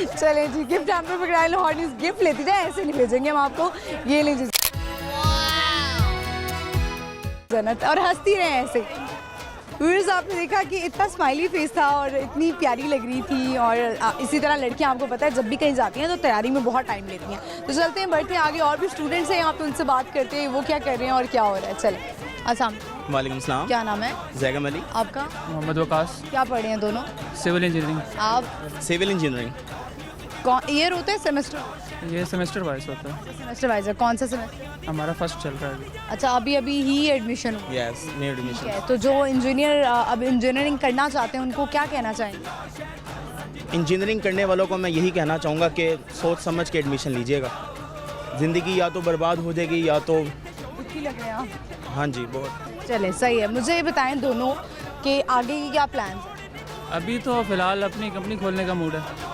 A: चले जी, गिफ्ट हैम्पर पकड़ा लो, हॉट न्यूज़ गिफ्ट लेती जाए, ऐसे नहीं भेजेंगे हम आपको। ये लीजिए जन्नत, और हंसती रहे ऐसे। व्यूअर्स, आपने देखा कि इतना स्माइली फेस था और इतनी प्यारी लग रही थी, और इसी तरह लड़कियां आपको पता है जब भी कहीं जाती हैं तो तैयारी में बहुत टाइम लेती हैं। तो चलते हैं, बढ़ते हैं आगे, और भी स्टूडेंट्स हैं यहाँ पे, उनसे बात करते हैं वो क्या कर रहे हैं और क्या हो रहा है। चले। अस्सलाम
G: वालेकुम सलाम।
A: क्या नाम है?
G: जैगम अली।
A: आपका?
D: मोहम्मद वकास,
A: क्या पढ़ रहे हैं दोनों?
D: Civil engineering.
A: आप?
G: Civil engineering.
A: कौन ईयर होता है? सेमेस्टर?
D: ये सेमेस्टर वाइज होता है,
A: सेमेस्टर वाइज है। कौन सा सेमेस्टर?
D: हमारा फर्स्ट चल रहा है अभी।
A: अच्छा, अभी ही एडमिशन हुआ
G: यस, न्यू एडमिशन।
A: है। तो जो इंजीनियर अब इंजीनियरिंग करना चाहते हैं उनको क्या कहना चाहेंगे?
G: इंजीनियरिंग करने वालों को मैं यही कहना चाहूँगा कि सोच समझ के एडमिशन लीजिएगा। ज़िंदगी या तो बर्बाद हो जाएगी या तो
A: दुखी लग रहे हैं आप?
G: हाँ जी, बहुत।
A: चले, सही है। मुझे ये बताएं दोनों कि आगे की क्या प्लान है?
D: अभी तो फिलहाल अपनी कंपनी खोलने का मूड है।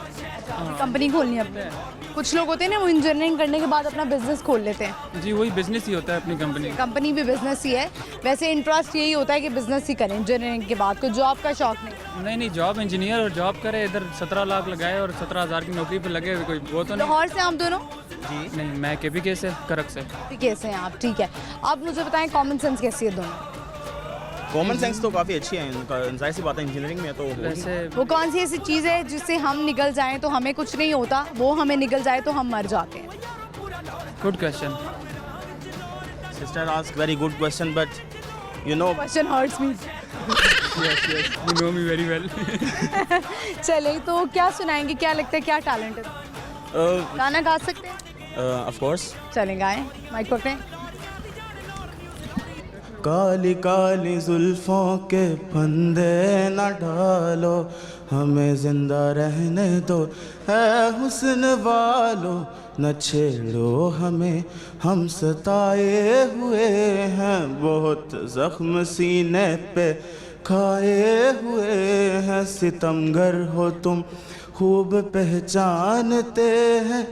A: कंपनी खोलनी है अपने? कुछ लोग होते हैं ना, वो इंजीनियरिंग करने के बाद अपना बिजनेस खोल लेते हैं।
D: जी, वही बिजनेस ही होता है अपनी कंपनी।
A: कंपनी भी बिजनेस ही है। वैसे इंटरेस्ट यही होता है कि बिजनेस ही करें इंजीनियरिंग के बाद, कोई जॉब का शौक नहीं?
D: नहीं, जॉब इंजीनियर और जॉब करे, इधर 17 लाख लगाए और 17,000 की नौकरी पे लगे, कोई वो तो नहीं।
A: लाहौर से आप दोनों?
D: नहीं, मैं KPK से, करक से।
A: कैसे हैं आप? ठीक है। आप मुझे बताएं कॉमन सेंस कैसी है दोनों?
G: कॉमन सेंस तो काफ़ी अच्छी है इनका, जाहिर सी बात है इंजीनियरिंग में तो
D: वैसे
A: वो कौन सी ऐसी चीज़ है जिससे हम निकल जाएं तो हमें कुछ नहीं होता, वो हमें निकल जाए तो हम मर जाते हैं?
D: Good question.
G: Sister ask very good question, but you know
A: question hurts me.
D: Yes, you know me very well.
A: चले, तो क्या सुनाएंगे? क्या लगता है क्या टैलेंट है? गाना गा सकते हैं?
G: Of course.
A: चले गाएं, माइक पकड़ें।
H: काली काली जुल्फों के फंदे न डालो, हमें जिंदा रहने दो है हुस्न वालो, न छेड़ो हमें हम सताए हुए हैं, बहुत जख्म सीने पे खाए हुए हैं, सितमगर हो तुम खूब पहचानते हैं,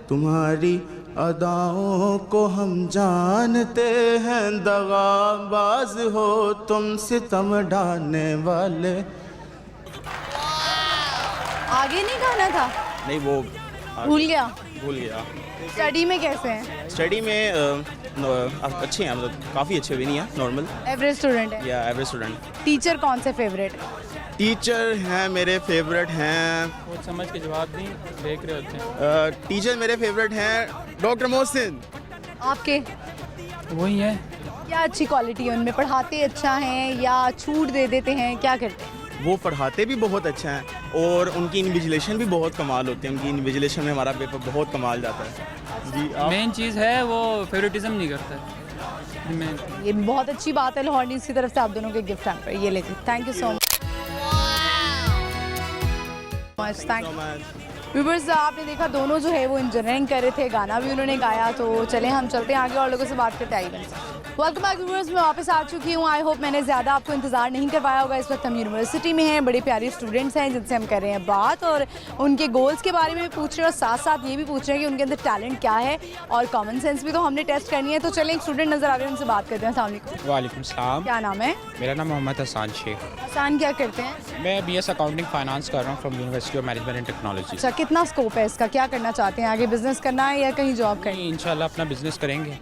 H: तुम्हारी अदाओं को हम जानते हैं, दगाबाज हो तुम सितम डालने वाले।
A: आगे नहीं गाना था?
G: नहीं, वो
A: भूल गया?
G: भूल गया।
A: स्टडी में कैसे हैं?
G: स्टडी में अच्छे हैं, मतलब काफ़ी अच्छे भी नहीं है, नॉर्मल
A: एवरेज स्टूडेंट है?
G: या एवरेज स्टूडेंट।
A: टीचर कौन से फेवरेट?
G: टीचर हैं मेरे फेवरेट हैं,
D: सोच समझ के जवाब नहीं देख रहे होते हैं।
G: टीचर मेरे फेवरेट हैं डॉक्टर मोहसिन।
A: आपके?
D: वही है।
A: क्या अच्छी क्वालिटी है उनमें? पढ़ाते अच्छा हैं या छूट दे देते हैं, क्या करते हैं?
G: वो पढ़ाते भी बहुत अच्छा हैं और उनकी इन्विजिलेशन भी बहुत कमाल होती है, उनकी इन्विजिलेशन में हमारा पेपर बहुत कमाल जाता है। जी, आप
D: मेन चीज़ है वो फेवरेटिज्म नहीं करता।
A: ये बहुत अच्छी बात है। लाहौर न्यूज़ की तरफ से आप दोनों के गिफ्ट हैम्पर ये लेते। Thank you so much. Thank you. Viewers, आपने देखा दोनों जो है वो इंजीनियरिंग कर रहे थे, गाना भी उन्होंने गाया। तो चले हम चलते हैं आगे और लोगों से बात करते आइए। वेलकम बैक व्यूअर्स, मैं वापस आ चुकी हूँ। आई होप मैंने ज़्यादा आपको इंतज़ार नहीं करवाया होगा। इस वक्त हम यूनिवर्सिटी में हैं, बड़े प्यारे स्टूडेंट्स हैं जिनसे हम कर रहे हैं बात और उनके गोल्स के बारे में भी पूछ रहे हैं और साथ साथ ये भी पूछ रहे हैं कि उनके अंदर टैलेंट क्या है और कॉमन सेंस भी तो हमने टेस्ट करनी है। तो चलें, एक स्टूडेंट नज़र आ रहे हैं, उनसे बात करते हैं। अस्सलाम वालेकुम।
I: वालेकुम सलाम।
A: क्या नाम है?
I: मेरा नाम मोहम्मद हसान शेख।
A: हसान, क्या करते हैं?
I: मैं BS अकाउंटिंग फाइनेंस कर रहा हूँ from university of management and technology.
A: अच्छा, कितना स्कोप है इसका? क्या करना चाहते हैं आगे? बिजनेस करना है या कहीं जॉब करनी?
I: इंशाल्लाह अपना बिजनेस करेंगे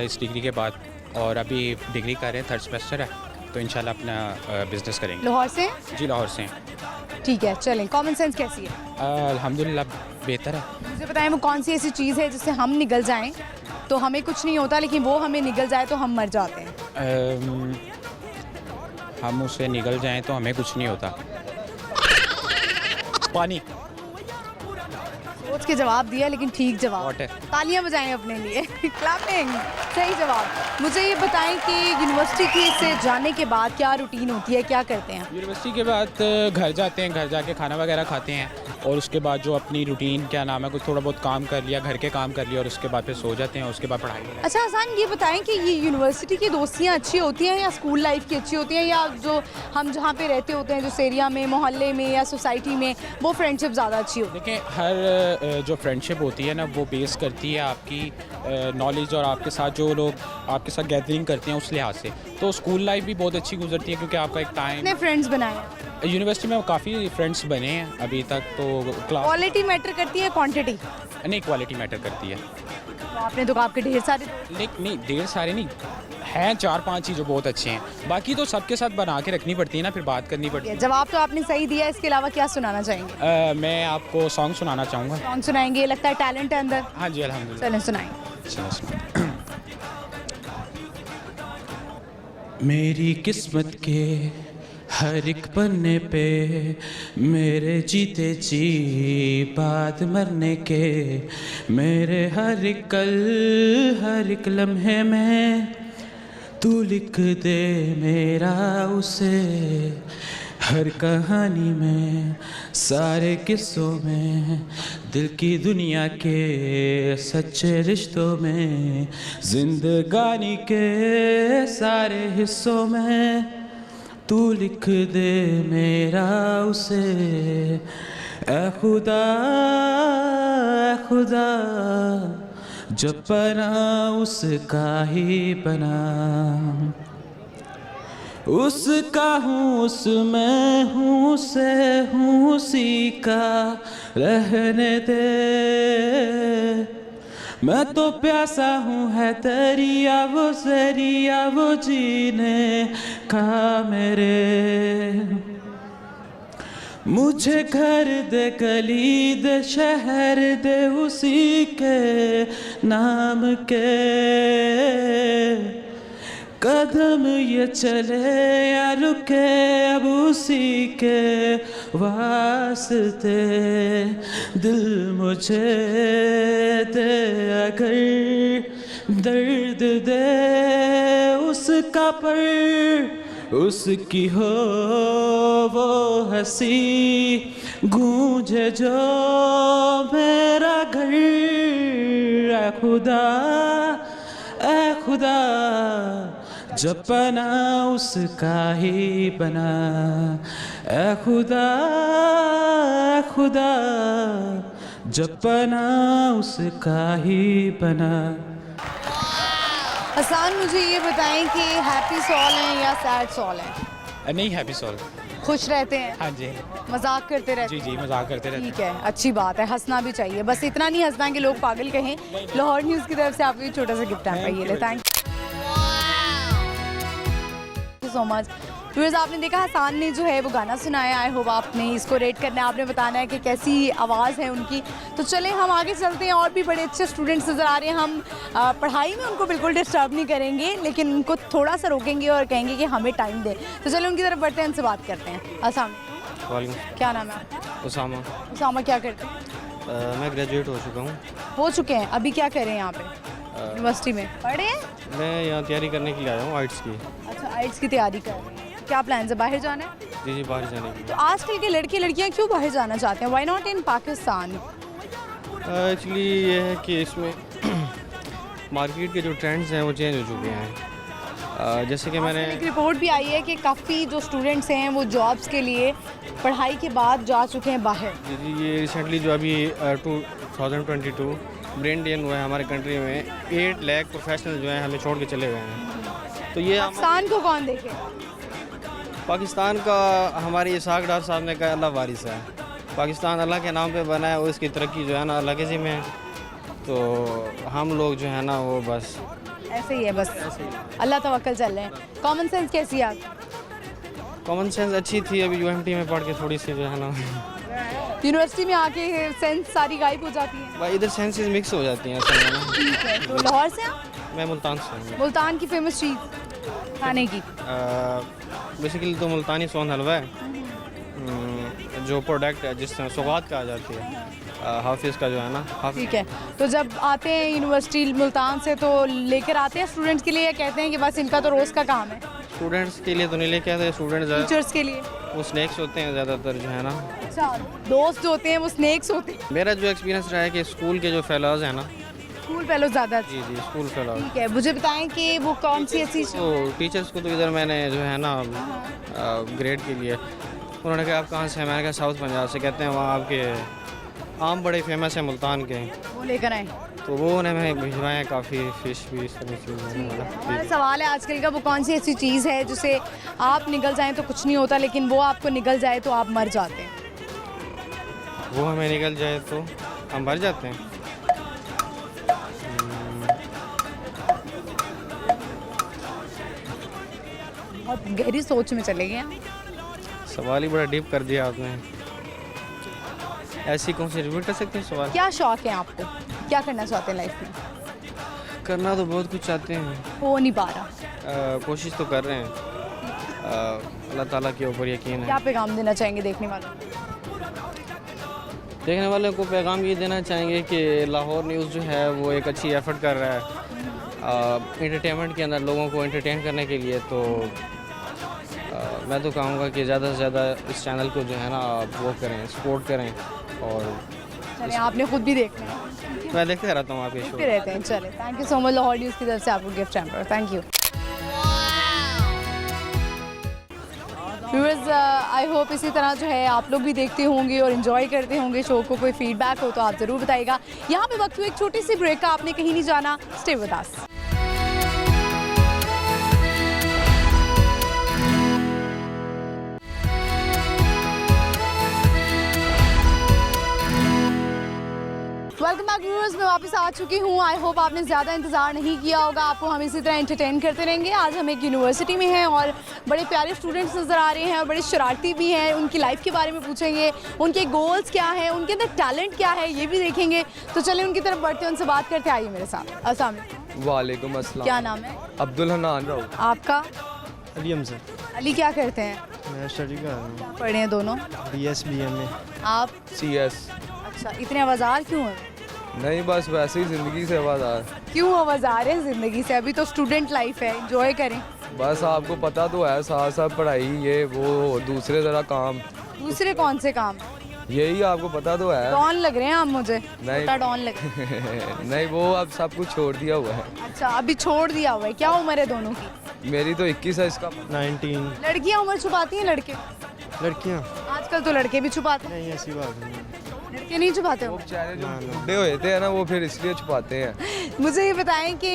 I: इस डिग्री के बाद, और अभी डिग्री कर रहे हैं, 3rd सेमेस्टर है, तो इंशाल्लाह अपना बिजनेस करेंगे।
A: लाहौर से?
I: जी, लाहौर से हैं।
A: ठीक है, चलें। कॉमन सेंस कैसी है?
I: अल्हम्दुलिल्लाह बेहतर है।
A: मुझे बताएं वो कौन सी ऐसी चीज़ है जिससे हम निकल जाएं तो हमें कुछ नहीं होता, लेकिन वो हमें निगल जाए तो हम मर जाते हैं।
I: हम उससे निकल जाएं तो हमें कुछ नहीं होता। पानी।
A: सोच के जवाब दिया, लेकिन ठीक जवाब।
I: Water।
A: तालियां बजाएं अपने लिए। क्लैपिंग। सही जवाब। मुझे ये बताएं कि यूनिवर्सिटी के से जाने के बाद क्या रूटीन होती है, क्या करते हैं?
I: यूनिवर्सिटी के बाद घर जाते हैं, घर जाके खाना वगैरह खाते हैं और उसके बाद जो अपनी रूटीन क्या नाम है, कुछ थोड़ा बहुत काम कर लिया, घर के काम कर लिया और उसके बाद फिर सो जाते हैं, उसके बाद पढ़ाई।
A: अच्छा हसन, ये बताएं कि ये यूनिवर्सिटी की दोस्तियाँ अच्छी होती हैं या स्कूल लाइफ की अच्छी होती हैं, या जो हम जहाँ पे रहते होते हैं, जिस एरिया में, मोहल्ले में या सोसाइटी में, वो फ्रेंडशिप ज़्यादा अच्छी होती है?
I: देखिए, हर जो फ्रेंडशिप होती है ना, वो बेस करती है आपकी नॉलेज और आपके साथ जो लोग आपके साथ गैदरिंग करते हैं उस लिहाज से। तो स्कूल लाइफ भी बहुत अच्छी गुजरती है क्योंकि आपका एक टाइम।
A: कितने फ्रेंड्स बनाए?
I: यूनिवर्सिटी में काफ़ी फ्रेंड्स बने हैं अभी तक। तो क्लास
A: क्वालिटी मैटर करती है क्वांटिटी?
I: नहीं, क्वालिटी मैटर करती है।
A: तो आपने तो आपके ढेर सारे
I: नहीं, ढेर सारे नहीं हैं, 4-5 ही जो बहुत अच्छे हैं, बाकी तो सबके साथ बना के रखनी पड़ती है ना, फिर बात करनी पड़ती है।
A: जवाब तो आपने सही दिया, इसके अलावा क्या सुनाना चाहेंगे?
I: मैं आपको सॉन्ग सुनाना चाहूँगा।
A: सॉन्ग सुनाएंगे? लगता है टैलेंट है अंदर।
I: हाँ जी, अल्हम्दुलिल्लाह।
A: चलें सुनाएं।
H: मेरी किस्मत के हर एक पन्ने पे मेरे जीते जी बाद मरने के, मेरे हर एक कल हर एक लम्हे में तू लिख दे मेरा उसे, हर कहानी में सारे किस्सों में दिल की दुनिया के सच्चे रिश्तों में, जिंदगानी के सारे हिस्सों में तू लिख दे मेरा उसे। ऐ खुदा खुदा, जब बना उसका ही बना, उसका हूँ उसमें हूँ से हूँ उसी का रहने दे, मैं तो प्यासा हूँ है दरिया वो जरिया वो जीने का मेरे, मुझे घर दे गली दे शहर दे उसी के नाम के, कदम ये चले या रुके अब उसी के वास्ते, दिल मुझे दे अगर दर्द दे उसका पर, उसकी हो वो हंसी गूंजे जो मेरा घर। ऐ खुदा ऐ खुदा, जब बना उसका ही बना, ऐ खुदा ऐ खुदा, जब बना उसका ही बना।
A: हसन, मुझे ये बताएं कि हैप्पी सॉल हैं या सैड सॉल हैं?
I: नहीं, हैप्पी सॉल।
A: खुश रहते हैं?
I: हाँ जी।
A: मजाक करते रहते हैं?
I: जी, मजाक करते रहते हैं।
A: ठीक है, अच्छी बात है, हंसना भी चाहिए, बस इतना नहीं हंसना कि लोग पागल कहें। लाहौर न्यूज़ की तरफ से आपको एक छोटा सा गिफ्ट है, ये ले। Thank you so much. Viewers, आपने देखा हसन ने जो है वो गाना सुनाया। आई होप आपने इसको रेट करना है, आपने बताना है कि कैसी आवाज़ है उनकी। तो चलें हम आगे चलते हैं, और भी बड़े अच्छे स्टूडेंट्स नज़र आ रहे हैं। हम पढ़ाई में उनको बिल्कुल डिस्टर्ब नहीं करेंगे, लेकिन उनको थोड़ा सा रोकेंगे और कहेंगे कि हमें टाइम दें। तो चलो उनकी तरफ बढ़ते हैं, उनसे बात करते हैं। अस्सलाम वालेकुम। क्या नाम है?
B: उसामा।
A: उसामा, क्या करते हैं?
B: मैं ग्रेजुएट हो चुका हूँ।
A: हो चुके हैं? अभी क्या कर रहे हैं यहाँ पे यूनिवर्सिटी में? पढ़े हैं?
B: मैं यहाँ तैयारी करने के लिए आया हूँ, आर्ट्स की।
A: अच्छा, आर्ट्स की तैयारी कर रहे हैं। क्या प्लान है, बाहर जाना है?
B: जी, बाहर जाने की।
A: तो आजकल के लड़के लड़कियां क्यों बाहर जाना चाहते हैं? Why not in Pakistan?
B: Actually ये है कि इसमें मार्केट के जो ट्रेंड्स हैं वो चेंज हो चुके हैं। जैसे कि मैंने
A: एक रिपोर्ट भी आई है कि काफ़ी जो स्टूडेंट्स हैं वो जॉब्स के लिए पढ़ाई के बाद जा चुके हैं बाहर।
B: जी, ये रिसेंटली जो अभी 2022 ब्रेन ड्रेन हुआ है हमारे कंट्री में, 8 लाख प्रोफेशनल जो हैं हमें छोड़ के चले गए हैं। तो ये
A: पाकिस्तान को कौन देखे?
B: पाकिस्तान का हमारे इसाक डार साहब ने कहा अल्लाह वारिस है। पाकिस्तान अल्लाह के नाम पे बना है और इसकी तरक्की जो है ना अल्लाह के ज़िम्मे है। तो हम लोग जो है ना वो बस
A: ऐसे ही है, बस अल्लाह तवक्कल चल रहे हैं। कॉमन सेंस कैसी है आप?
B: कॉमन सेंस अच्छी थी, अभी यूएमटी में पढ़ के थोड़ी सी जो है ना
A: यूनिवर्सिटी में आके सेंस सारी गायब हो जाती है।
B: भाई इधर सेंसेस मिक्स हो जाती हैं असल में।
A: ठीक है, तो लाहौर से आप?
B: मैं मुल्तान से हूँ।
A: मुल्तान की फेमस चीज़ खाने की?
B: बेसिकली तो मुल्तानी सोन हलवा है, जो प्रोडक्ट है जिस तरह सौगात कहा जाती है, हाफिज़ का जो है ना हाफिज़।
A: ठीक है, तो जब आते हैं यूनिवर्सिटी मुल्तान से तो लेकर आते हैं स्टूडेंट्स के लिए, या कहते हैं कि बस इनका तो रोज़ का काम है?
B: स्टूडेंट्स के लिए तो नहीं लेके आते, स्टूडेंट्स
A: टीचर्स के लिए?
B: वो स्नैक्स होते हैं ज़्यादातर जो है ना।
A: अच्छा, दोस्त जो होते हैं वो स्नैक्स होते हैं?
B: मेरा जो एक्सपीरियंस रहा है कि स्कूल के जो फेलोज़ हैं ना,
A: स्कूल फेलो ज़्यादा?
B: जी जी स्कूल फेलोज़।
A: ठीक है, मुझे बताएं कि वो कौन सी ऐसी
B: तो टीचर्स को तो इधर मैंने जो है ना ग्रेड के लिए उन्होंने कहा आप कहाँ से हैं, मैंने कहा साउथ पंजाब से। कहते हैं वहाँ आपके आम बड़े फेमस हैं मुल्तान के,
A: वो लेकर आए?
B: तो वो उन्हें हमें भिजवाए हैं काफ़ी फ़िश भी इस तरह की।
A: हमारा सवाल है आजकल का, वो कौन सी ऐसी चीज़ है जिसे आप निगल जाएं तो कुछ नहीं होता, लेकिन वो आपको निगल जाए तो आप मर जाते हैं?
B: वो हमें निकल जाए तो हम मर जाते हैं।
A: बहुत गहरी सोच में चले गए हैं।
B: सवाल ही बड़ा डीप कर दिया आपने। ऐसी कौन सी रिपीट कर सकते हैं सवाल?
A: क्या शौक है आपको, क्या करना चाहते हैं लाइफ में?
B: करना तो बहुत कुछ चाहते हैं,
A: हो नहीं पा रहा।
B: कोशिश तो कर रहे हैं। अल्लाह ताला के ऊपर यकीन
A: क्या
B: है।
A: पैगाम देना चाहेंगे देखने वालों को?
B: देखने वालों को पैगाम ये देना चाहेंगे कि लाहौर न्यूज़ जो है वो एक अच्छी एफर्ट कर रहा है एंटरटेनमेंट के अंदर लोगों को एंटरटेन करने के लिए। तो मैं तो कहूँगा कि ज़्यादा से ज़्यादा इस चैनल को जो है ना वो करें, सपोर्ट करें। और
A: चलिए, आपने खुद भी देखना है?
B: मैं देखते रहता हूँ आपके शो।
A: देखते रहते हैं। चले, thank you so much Lahore news की तरफ से आपको gift hamper. Thank you. Viewers, I hope इसी तरह जो है आप लोग भी देखते होंगे और इन्जॉय करते होंगे शो को। कोई फीडबैक हो तो आप ज़रूर बताइएगा। यहाँ पे वक्त हुआ एक छोटी सी ब्रेक का, आपने कहीं नहीं जाना, stay with us. Welcome back viewers, मैं वापस आ चुकी हूँ। आई होप आपने ज़्यादा इंतज़ार नहीं किया होगा, आपको हम इसी तरह एंटरटेन करते रहेंगे। आज हम एक यूनिवर्सिटी में हैं और बड़े प्यारे स्टूडेंट्स नज़र आ रहे हैं और बड़े शरारती भी हैं। उनकी लाइफ के बारे में पूछेंगे, उनके गोल्स क्या हैं, उनके अंदर टैलेंट क्या है, ये भी देखेंगे। तो चलिए उनकी तरफ बढ़ते हैं, उनसे बात करते आइए मेरे साथ। अस्सलाम वालेकुम।
J: वालेकुम अस्सलाम।
A: क्या नाम है
J: अब्दुल हनान राव।
A: आपका?
C: अली हमजा।
A: अली, क्या करते हैं?
C: मैं स्टडी कर रहा हूँ,
A: पढ़ रहे हैं दोनों?
C: BS BM में।
A: आप?
J: CS।
A: अच्छा, इतने आवाज़ार क्यों हैं?
J: नहीं, बस वैसे ही ज़िंदगी से आवाज़ार।
A: क्यों आवाज़ार हैं ज़िंदगी से? अभी तो स्टूडेंट लाइफ है, एंजॉय करें।
J: बस आपको पता तो है, साथ साथ पढ़ाई ये वो, दूसरे ज़रा काम।
A: दूसरे कौन से काम?
J: यही आपको पता तो है।
A: डॉन लग रहे हैं आप मुझे।
J: नहीं।
A: छोटा डॉन लग रहे हैं।
J: नहीं, वो अब सब कुछ छोड़ दिया हुआ है।
A: अच्छा, अभी छोड़ दिया हुआ है। क्या उम्र है दोनों की?
J: मेरी तो 21 है, इसका
C: 19।
A: लड़कियां उम्र छुपाती हैं, लड़के?
C: लड़कियाँ
A: आजकल तो लड़के भी छुपाते हैं।
C: नहीं, ऐसी बात नहीं।
A: लड़के नहीं छुपाते हो?
J: बेचारे जो बुढ़े हुए थे ना, वो फिर इसलिए छुपाते हैं।
A: मुझे ये बताएं कि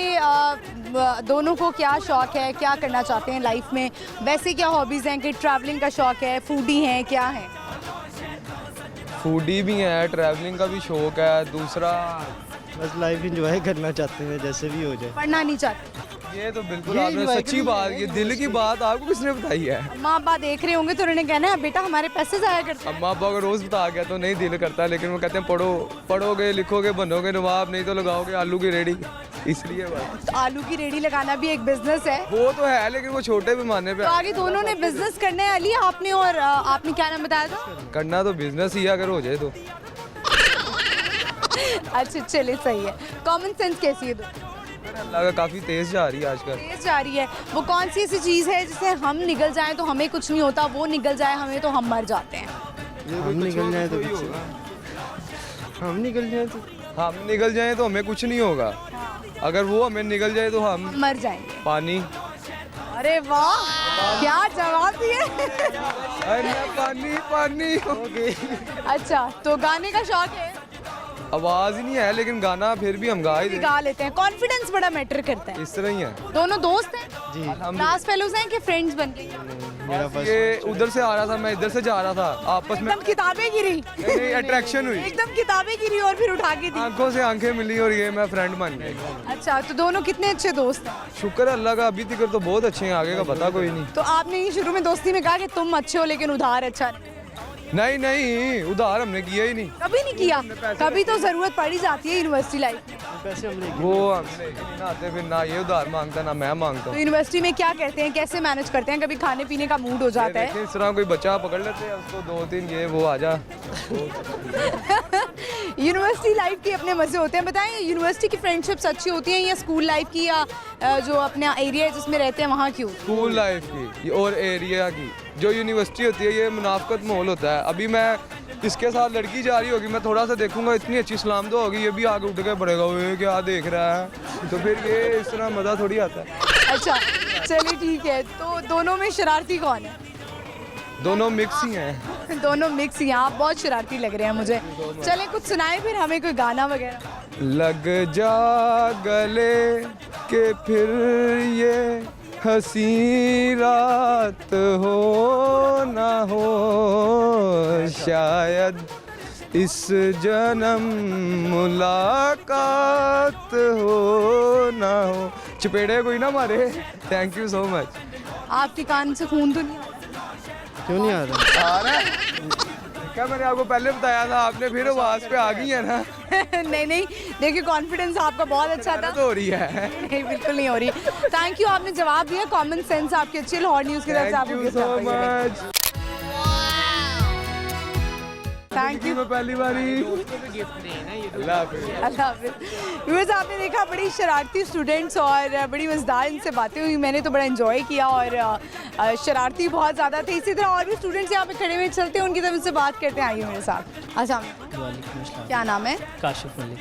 A: दोनों को क्या शौक है, क्या करना चाहते हैं लाइफ में? वैसे क्या हॉबीज़ हैं? कि ट्रैवलिंग का शौक है, फूडी हैं, क्या है?
J: फूडी भी है, ट्रैवलिंग का भी शौक है। दूसरा
C: बस लाइफ इंजॉय करना चाहते हैं, जैसे भी हो जाए।
A: पढ़ना नहीं चाहते?
J: ये तो बिल्कुल आपने सच्ची बात, ये दिल की बात आपको किसने बताई है?
A: अम्मा अब्बा देख रहे होंगे तो उन्होंने कहना है बेटा हमारे पैसे ज़ाया करते हैं।
J: अम्मा अब्बा को रोज़ बता गया तो नहीं दिल करता, लेकिन वो कहते हैं पढ़ो, पढ़ोगे लिखोगे बनोगे नवाब, नहीं तो लगाओगे आलू की रेडी। इसलिए बस।
A: आलू की रेडी लगाना भी एक बिजनेस है।
J: वो तो है, लेकिन वो छोटे पैमाने पे।
A: तो आगे दोनों ने बिजनेस करना है। अली, आपने और आपने क्या नाम बताया था?
J: करना तो बिजनेस ही है, अगर हो जाए तो।
A: अच्छा, चलिए सही है। कॉमन सेंस कैसी है?
J: अल्लाह का काफ़ी तेज़ जा रही है आजकल।
A: तेज जा रही है। वो कौन सी ऐसी चीज़ है जिसे हम निगल जाएं तो हमें कुछ नहीं होता, वो निगल जाए हमें तो हम मर जाते हैं?
C: हम निकल जाए तो हम निकल जाए तो
J: हम निकल जाए तो हमें कुछ नहीं होगा। अगर वो हमें निकल जाए तो हम
A: मर जाएंगे।
J: पानी।
A: अरे वाह, क्या जवाब दिए।
J: अरे पानी पानी।
A: अच्छा, तो गाने का शौक है?
J: आवाज़ ही नहीं है, लेकिन गाना फिर भी हम गा ही
A: गा लेते हैं। कॉन्फिडेंस बड़ा मैटर करता है।
J: इस तरह ही है।
A: दोनों दोस्त हैं?
C: जी।
A: क्लास फेलोज हैं कि फ्रेंड्स बन गए?
C: मेरा फर्स्ट।
J: ये उधर से आ रहा था, मैं इधर से जा रहा था, आपस में
A: एकदम किताबें गिरी।
J: अट्रैक्शन हुई,
A: एकदम किताबें गिरी और फिर उठा के दी।
J: आंखों से आंखें मिली और ये मैं फ्रेंड बन गया।
A: अच्छा, तो दोनों कितने अच्छे दोस्त हैं?
J: शुक्र है अल्लाह का, अभी तक तो बहुत अच्छे हैं, आगे का पता कोई नहीं।
A: तो आपने ये शुरू में दोस्ती में कहा कि तुम अच्छे हो लेकिन उधार अच्छा नहीं।
J: नहीं नहीं उधार हमने किया ही नहीं,
A: कभी नहीं किया? कभी तो ज़रूरत पड़ ही जाती है यूनिवर्सिटी लाइफ में।
J: वो हमने नहीं आते, फिर ना ये उधार मांगता ना मैं मांगता
A: तो
J: हूँ।
A: यूनिवर्सिटी में क्या करते हैं, कैसे मैनेज करते हैं? कभी खाने पीने का मूड हो जाता है?
J: देखिए, इस तरह कोई बच्चा पकड़ लेते हैं उसको 2-3 ये वो आ जा।
A: यूनिवर्सिटी लाइफ के अपने मज़े होते हैं। बताएं, यूनिवर्सिटी की फ्रेंडशिप्स अच्छी होती हैं या स्कूल लाइफ की, या जो अपना एरिया है जिसमें रहते हैं वहाँ की?
J: स्कूल लाइफ की और एरिया की। जो यूनिवर्सिटी होती है ये मुनाफकत माहौल होता है। अभी मैं इसके साथ लड़की जा रही होगी, मैं थोड़ा सा देखूंगा, इतनी अच्छी सलाम तो होगी, ये भी आगे उठ के पड़ेगा, वो क्या देख रहा है, तो फिर ये इस तरह मज़ा थोड़ी आता है।
A: अच्छा चलिए ठीक है। तो दोनों में शरारती कौन है?
J: दोनों मिक्स ही हैं।
A: दोनों मिक्स ही हैं। आप बहुत शरारती लग रहे हैं मुझे। चलें कुछ सुनाएं फिर हमें कोई गाना वगैरह।
J: लग जा गले के फिर ये हंसी रात हो ना हो, शायद इस जन्म मुलाकात हो ना हो। चपेड़े कोई ना मारे। Thank you so much.
A: आपके कान से खून तो नहीं आ रहा?
C: क्यों नहीं आ रहा?
J: आ रहा है क्या? मैंने आपको पहले बताया था, आपने फिर आवाज़ पे आ गई है ना।
A: नहीं नहीं, देखिए कॉन्फिडेंस आपका बहुत अच्छा था।
J: तो हो रही है।
A: नहीं बिल्कुल नहीं हो रही। थैंक यू, आपने जवाब दिया। कॉमन सेंस आपकी अच्छी। लाहौर न्यूज़ की तरफ से आपको
J: thank you so much.
A: Thank you.
J: मैं पहली बारी। अल्लाह हाफिज़।
A: अल्लाह हाफिज़। व्यूअर्स, आपने देखा बड़ी शरारती स्टूडेंट्स और बड़ी मज़ेदार इनसे बातें हुई। मैंने तो बड़ा एंजॉय किया और शरारती बहुत ज़्यादा थे। इसी तरह और भी स्टूडेंट्स यहाँ पे खड़े हुए चलते हैं, उनकी तरफ से बात करते हैं। आइए मेरे साथ। अस्सलाम वालेकुम। क्या नाम है?
K: काशिफ मलिक।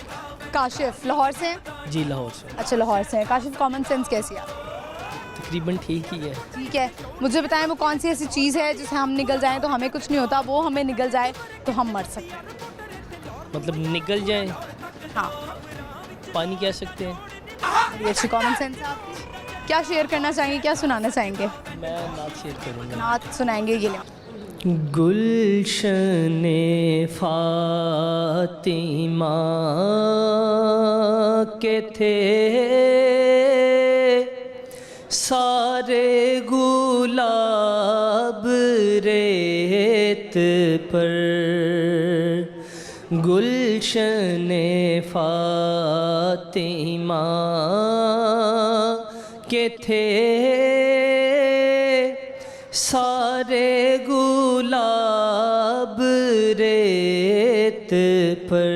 A: काशिफ, लाहौर से हैं?
K: जी लाहौर से।
A: अच्छा लाहौर से हैं। काशिफ, कॉमन सेंस कैसी है आप?
K: तकरीबन ठीक ही है।
A: ठीक है। मुझे बताएं वो कौन सी ऐसी चीज़ है जिसे हम निगल जाएं तो हमें कुछ नहीं होता, वो हमें निगल जाए तो हम मर सकते हैं?
K: मतलब निकल जाए?
A: हाँ।
K: पानी कह सकते हैं।
A: बड़ी अच्छी कॉमन सेंस है आपकी। क्या शेयर करना चाहेंगे, क्या सुनाना चाहेंगे?
K: मैं नात शेयर करूँगा।
A: नात सुनाएंगे, ये लें।
K: गुलशने फातिमा के थे सारे गुलाब रेत पर, गुलशने फातिमा के थे सारे गुलाब रेत पर,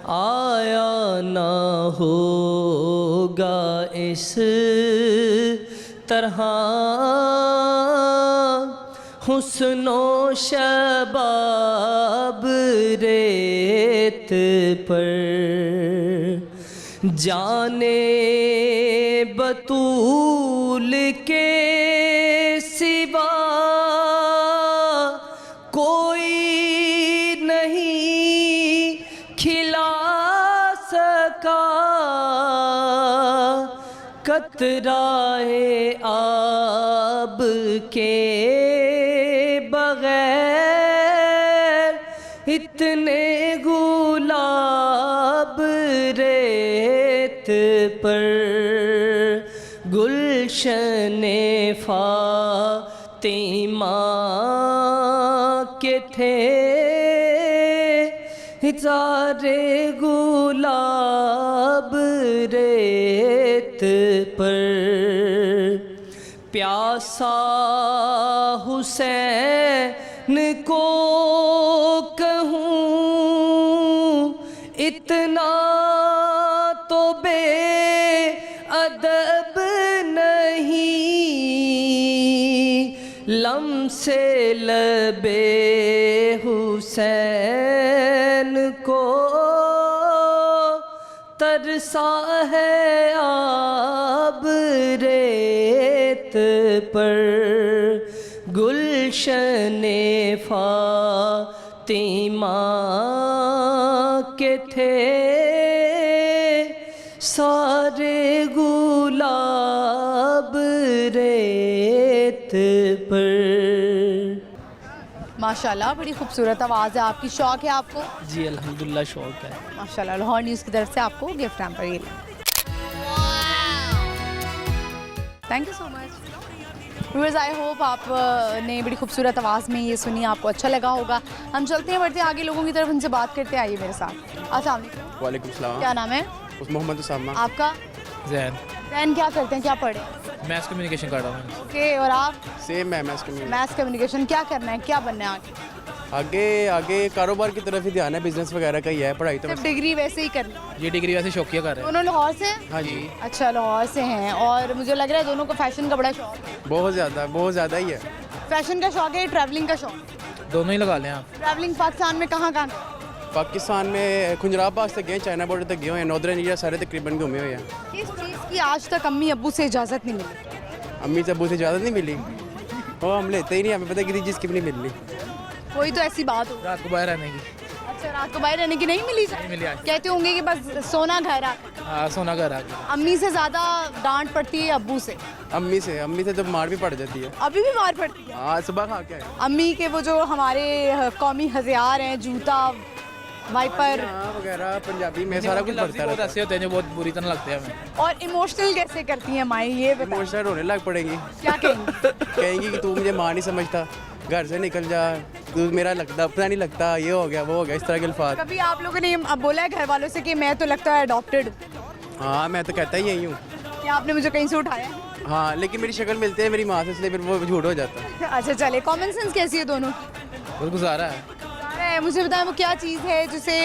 K: आया ना होगा इस तरह हुस्नो शबाब रेत पर, जाने बतूल के सिवा कोई नहीं खिला सका, कतराए आब के बगैर इतने गुलाब रेत पर, गुलशने फातिमा के थे सारे गुलाब रेत पर, प्यासा हुसैन को कहूँ इतना तो बेअदब नहीं, लम्से लबे हुसैन को तरसा है आब रेत पर, गुलशने फातिमा के थे सारे गुलाब रेत पर।
A: माशाल्लाह, बड़ी खूबसूरत आवाज़ है आपकी। शौक है आपको?
K: जी अल्हम्दुलिल्लाह शौक है।
A: माशाल्लाह। लाहौर न्यूज़ की तरफ से आपको गिफ्ट हैम्पर ये। Thank you so much. Viewers I hope आप ने बड़ी खूबसूरत आवाज़ में ये सुनी, आपको अच्छा लगा होगा। हम चलते हैं बढ़ते हैं आगे लोगों की तरफ, उनसे बात करते आइए मेरे साथ। अस्सलाम वालेकुम।
G: वालेकुम सलाम।
A: क्या नाम है?
G: मोहम्मद उसामा।
A: आपका?
I: जैन
A: जैन, क्या करते हैं, क्या पढ़े?
I: मैथ्स कम्युनिकेशन कर रहा हूँ।
A: ओके, और आप?
G: सेम है मैथ्स
A: मैथ्स कम्युनिकेशन। क्या करना है, क्या बनना है आगे?
G: आगे कारोबार की तरफ ही ध्यान है, बिजनेस वगैरह का ही है, पढ़ाई तो
A: सिर्फ डिग्री वैसे ही करनी है?
I: ये डिग्री वैसे शौकिया कर रहे हैं।
A: दोनों लाहौर से हैं?
G: हाँ जी,
A: अच्छा, लाहौर से हैं। और मुझे लग रहा है दोनों को फैशन का बड़ा शौक है।
G: बहुत ज़्यादा ही है।
A: फैशन का शौक है, ट्रैवलिंग का शौक?
I: दोनों ही लगा लें आप।
A: ट्रैवलिंग पाकिस्तान में कहाँ कहाँ?
G: पाकिस्तान में खुजराबाद तक गए, चाइना बॉर्डर तक गए हुए हैं, नॉर्दर्न एरिया सारे तकरीबन घूमे हुए हैं।
A: किस चीज़ की आज तक अम्मी अब्बू से इजाज़त नहीं मिली?
G: अम्मी से अब्बू से इजाज़त नहीं मिली, वो हम लेते ही नहीं, हमें पता किसी चीज़ की भी नहीं मिल रही।
A: कोई तो ऐसी बात हो।
I: रात को बाहर रहने की
A: अच्छा, रात को बाहर रहने की नहीं मिली?
I: नहीं मिली आज।
A: कहते होंगे कि बस सोना घर आ।
I: हाँ, सोना घर आ गया।
A: अम्मी से ज़्यादा डांट पड़ती है अब्बू से?
G: अम्मी से तो मार भी पड़ जाती है।
A: अभी भी मार पड़ती है?
G: हाँ, सुबह खा के आए।
A: अम्मी के वो जो हमारे कौमी हथियार हैं, जूता, वाइपर
G: वगैरह, पंजाबी में सारा कुछ पड़ता
I: बहुत
G: है।
I: ऐसे होते हैं जो बहुत बुरी तरह लगते हैं हमें।
A: और इमोशनल कैसे करती हैं माई, ये बताओ।
G: इमोशनल रोने लग पड़ेंगी।
A: क्या कहेंगी?
G: कहेंगी कि तू मुझे माँ नहीं समझता, घर से निकल जा, तू मेरा लगता अपना नहीं लगता, ये हो गया वो हो गया, इस तरह के अल्फाज।
A: कभी आप लोगों ने अब बोला है घर वालों से कि मैं तो लगता है अडॉप्टेड?
G: हाँ, मैं तो कहता ही यही हूँ।
A: क्या आपने मुझे कहीं से उठाया?
G: हाँ, लेकिन मेरी शक्ल मिलती है मेरी माँ से, इसलिए फिर वो झूठ हो जाता है।
A: अच्छा चले, कॉमन सेंस कैसी है दोनों?
I: बहुत गुजारा है।
A: अरे मुझे बताएं, वो क्या चीज़ है जिसे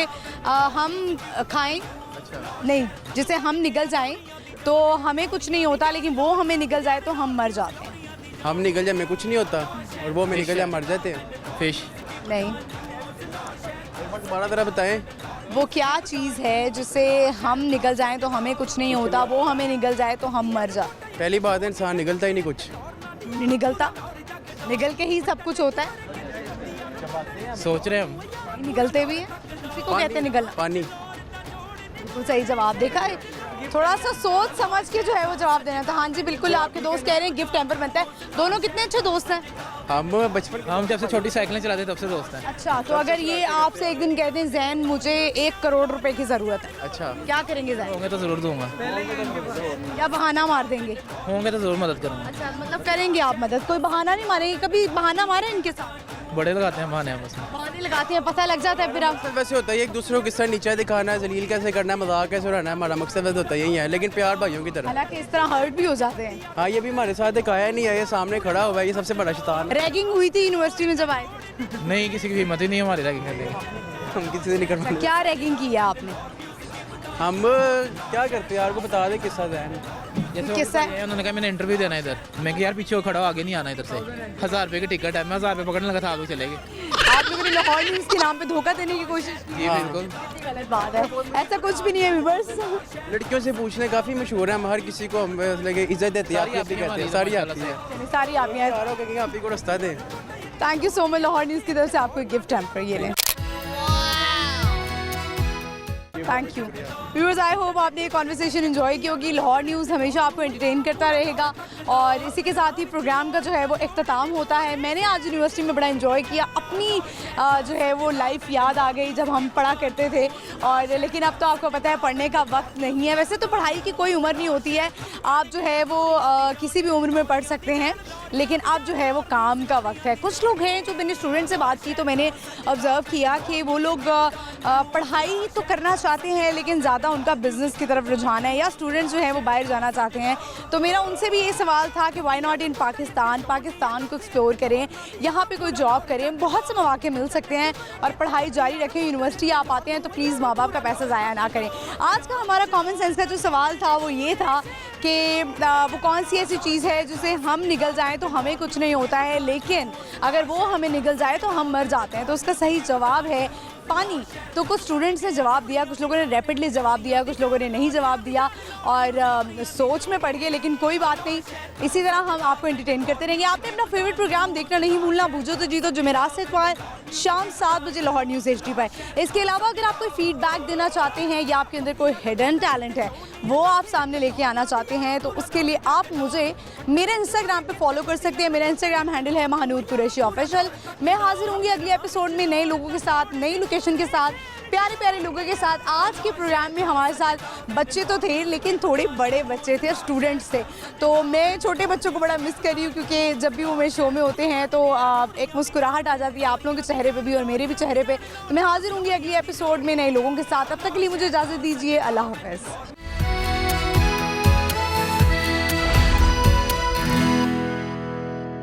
A: हम खाएं?
G: अच्छा।
A: नहीं, जिसे हम निगल जाएं तो हमें कुछ नहीं होता, लेकिन वो हमें निगल जाए तो हम मर जाते हैं।
G: हम निकल जाए, मैं कुछ नहीं होता, और वो में निकल जाए मर जाते हैं।
I: फिश।
A: नहीं।
G: दोबारा तरह बताएं।
A: वो क्या चीज़ है जिसे हम निगल जाएं तो हमें कुछ नहीं होता, वो हमें निगल जाए तो हम मर जाते?
G: पहली बात है, इंसान निकलता ही नहीं कुछ।
A: निगलता? निगल के ही सब कुछ होता है।
I: सोच रहे हैं हम।
A: निगलते भी हैं, उसी को कहते हैं निगलना।
G: पानी।
A: बिल्कुल सही जवाब। देखा है, थोड़ा सा सोच समझ के जो है वो जवाब देना था। हाँ जी बिल्कुल, आपके दोस्त कह रहे हैं गिफ्ट हैम्पर बनता है। दोनों कितने अच्छे दोस्त हैं?
G: हम बचपन
I: हम जब से छोटी साइकिलें चलाते तब से दोस्त हैं।
A: अच्छा, तो अगर ये आपसे एक दिन कहते हैं जैन मुझे 1 करोड़ रुपए की ज़रूरत है,
G: अच्छा
A: क्या करेंगे जैन?
I: होंगे तो ज़रूर दूंगा।
A: या बहाना मार देंगे?
I: होंगे तो ज़रूर मदद करूँगा।
A: अच्छा, मतलब करेंगे आप मदद, कोई बहाना नहीं मारेंगे? कभी बहाना मारे इनके साथ?
I: बड़े लगाते हैं बहाने हम बस।
A: बहाने लगाते हैं, पता लग जाता है फिर आप।
G: वैसे होता है एक दूसरे को किस तरह नीचा दिखाना है, जलील कैसे करना है, मजाक कैसे उड़ाना है, हमारा मकसद वैसे होता है यही है, लेकिन प्यार भाइयों की तरह।
A: हालांकि इस तरह हर्ट भी हो जाते हैं।
G: हाँ, ये भी हमारे साथ एक आया नहीं है, ये सामने खड़ा हुआ है, ये सबसे बड़ा शैतान है।
A: रैगिंग हुई थी यूनिवर्सिटी में जब आए थे?
I: नहीं, किसी की हिम्मत ही नहीं है हमारी रैगिंग करने की।
G: हम किसी से नहीं करवाते।
A: क्या रैगिंग की है आपने?
G: हम क्या करते हैं यार को बता दे किस्सा जैन।
I: जैसे
A: किस्सा
I: वो उन्होंने कहा मैंने इंटरव्यू देना है इधर, मैं कि यार पीछे हो खड़ा हो, आगे नहीं आना इधर से। 1000 रुपये की टिकट है, मैं 1000 रुपये पकड़ने लगा था, आगे चले गए।
A: आप लोगों ने लाहौर न्यूज़ के नाम पे धोखा देने की कोशिश की?
I: ये बिल्कुल
A: गलत बात है, ऐसा कुछ भी नहीं है व्यूअर्स।
G: लड़कियों से पूछने काफ़ी मशहूर है, हम हर किसी को हम लगे इज्जत देते हैं, आपकी कहते हैं, सारी आती है,
A: सारी आप हैं।
G: सारों के आप ही को रास्ता दें।
A: Thank you so much. Lahore news की तरफ से आपको एक गिफ्ट हैम्पर, ये लें। Thank you viewers, I hope आपने ये कॉन्वर्सेशन एंजॉय की होगी। लाहौर न्यूज़ हमेशा आपको एंटरटेन करता रहेगा और इसी के साथ ही प्रोग्राम का जो है वो इख्तिताम होता है। मैंने आज यूनिवर्सिटी में बड़ा एंजॉय किया, अपनी जो है वो लाइफ याद आ गई जब हम पढ़ा करते थे। और लेकिन अब तो आपको पता है पढ़ने का वक्त नहीं है। वैसे तो पढ़ाई की कोई उम्र नहीं होती है, आप जो है वो किसी भी उम्र में पढ़ सकते हैं, लेकिन अब जो है वो काम का वक्त है। कुछ लोग हैं जो मैंने स्टूडेंट से बात की तो मैंने ऑब्ज़र्व किया कि वो लोग पढ़ाई तो करना चाहते हैं लेकिन ज़्यादा उनका बिज़नेस की तरफ रुझान है, या स्टूडेंट्स जो हैं वो बाहर जाना चाहते हैं। तो मेरा उनसे भी ये सवाल था कि वाई नॉट इन पाकिस्तान को एक्सप्लोर करें, यहाँ पे कोई जॉब करें, बहुत से मौके मिल सकते हैं और पढ़ाई जारी रखें। यूनिवर्सिटी आप आते हैं तो प्लीज़ माँ बाप का पैसा ज़ाया ना करें। आज का हमारा कॉमन सेंस का जो सवाल था वो ये था कि वो कौन सी ऐसी चीज़ है जिसे हम निगल जाएं तो हमें कुछ नहीं होता है, लेकिन अगर वो हमें निगल जाए तो हम मर जाते हैं। तो उसका सही जवाब है पानी। तो कुछ स्टूडेंट्स ने जवाब दिया, कुछ लोगों ने रैपिडली जवाब दिया, कुछ लोगों ने नहीं जवाब दिया और सोच में पड़ गए, लेकिन कोई बात नहीं, इसी तरह हम आपको एंटरटेन करते रहेंगे। आपने अपना फेवरेट प्रोग्राम देखना नहीं भूलना, बूझो तो जीतो, जुमेरात से इतवार शाम 7 बजे लाहौर न्यूज़ HD पर। इसके अलावा अगर आप कोई फीडबैक देना चाहते हैं या आपके अंदर कोई हिडन टैलेंट है वो आप सामने लेके आना चाहते हैं चाहते हैं तो उसके लिए आप मुझे मेरे इंस्टाग्राम पे फॉलो कर सकते हैं। मेरा इंस्टाग्राम हैंडल है महानूर कुरैशी ऑफिशियल। मैं हाजिर होंगी अगले एपिसोड में नए लोगों के साथ, नई लोकेशन के साथ, प्यारे प्यारे लोगों के साथ। आज के प्रोग्राम में हमारे साथ बच्चे तो थे लेकिन थोड़े बड़े बच्चे थे, स्टूडेंट्स थे। तो मैं छोटे बच्चों को बड़ा मिस कर रही हूँ क्योंकि जब भी वो मेरे शो में होते हैं तो एक मुस्कुराहट आ जाती है आप लोगों के चेहरे पे भी और मेरे भी चेहरे पे। तो मैं हाजिर होंगी अगली एपिसोड में नए लोगों के साथ। अब तक के लिए मुझे इजाज़त दीजिए। अल्लाह हाफ़िज़।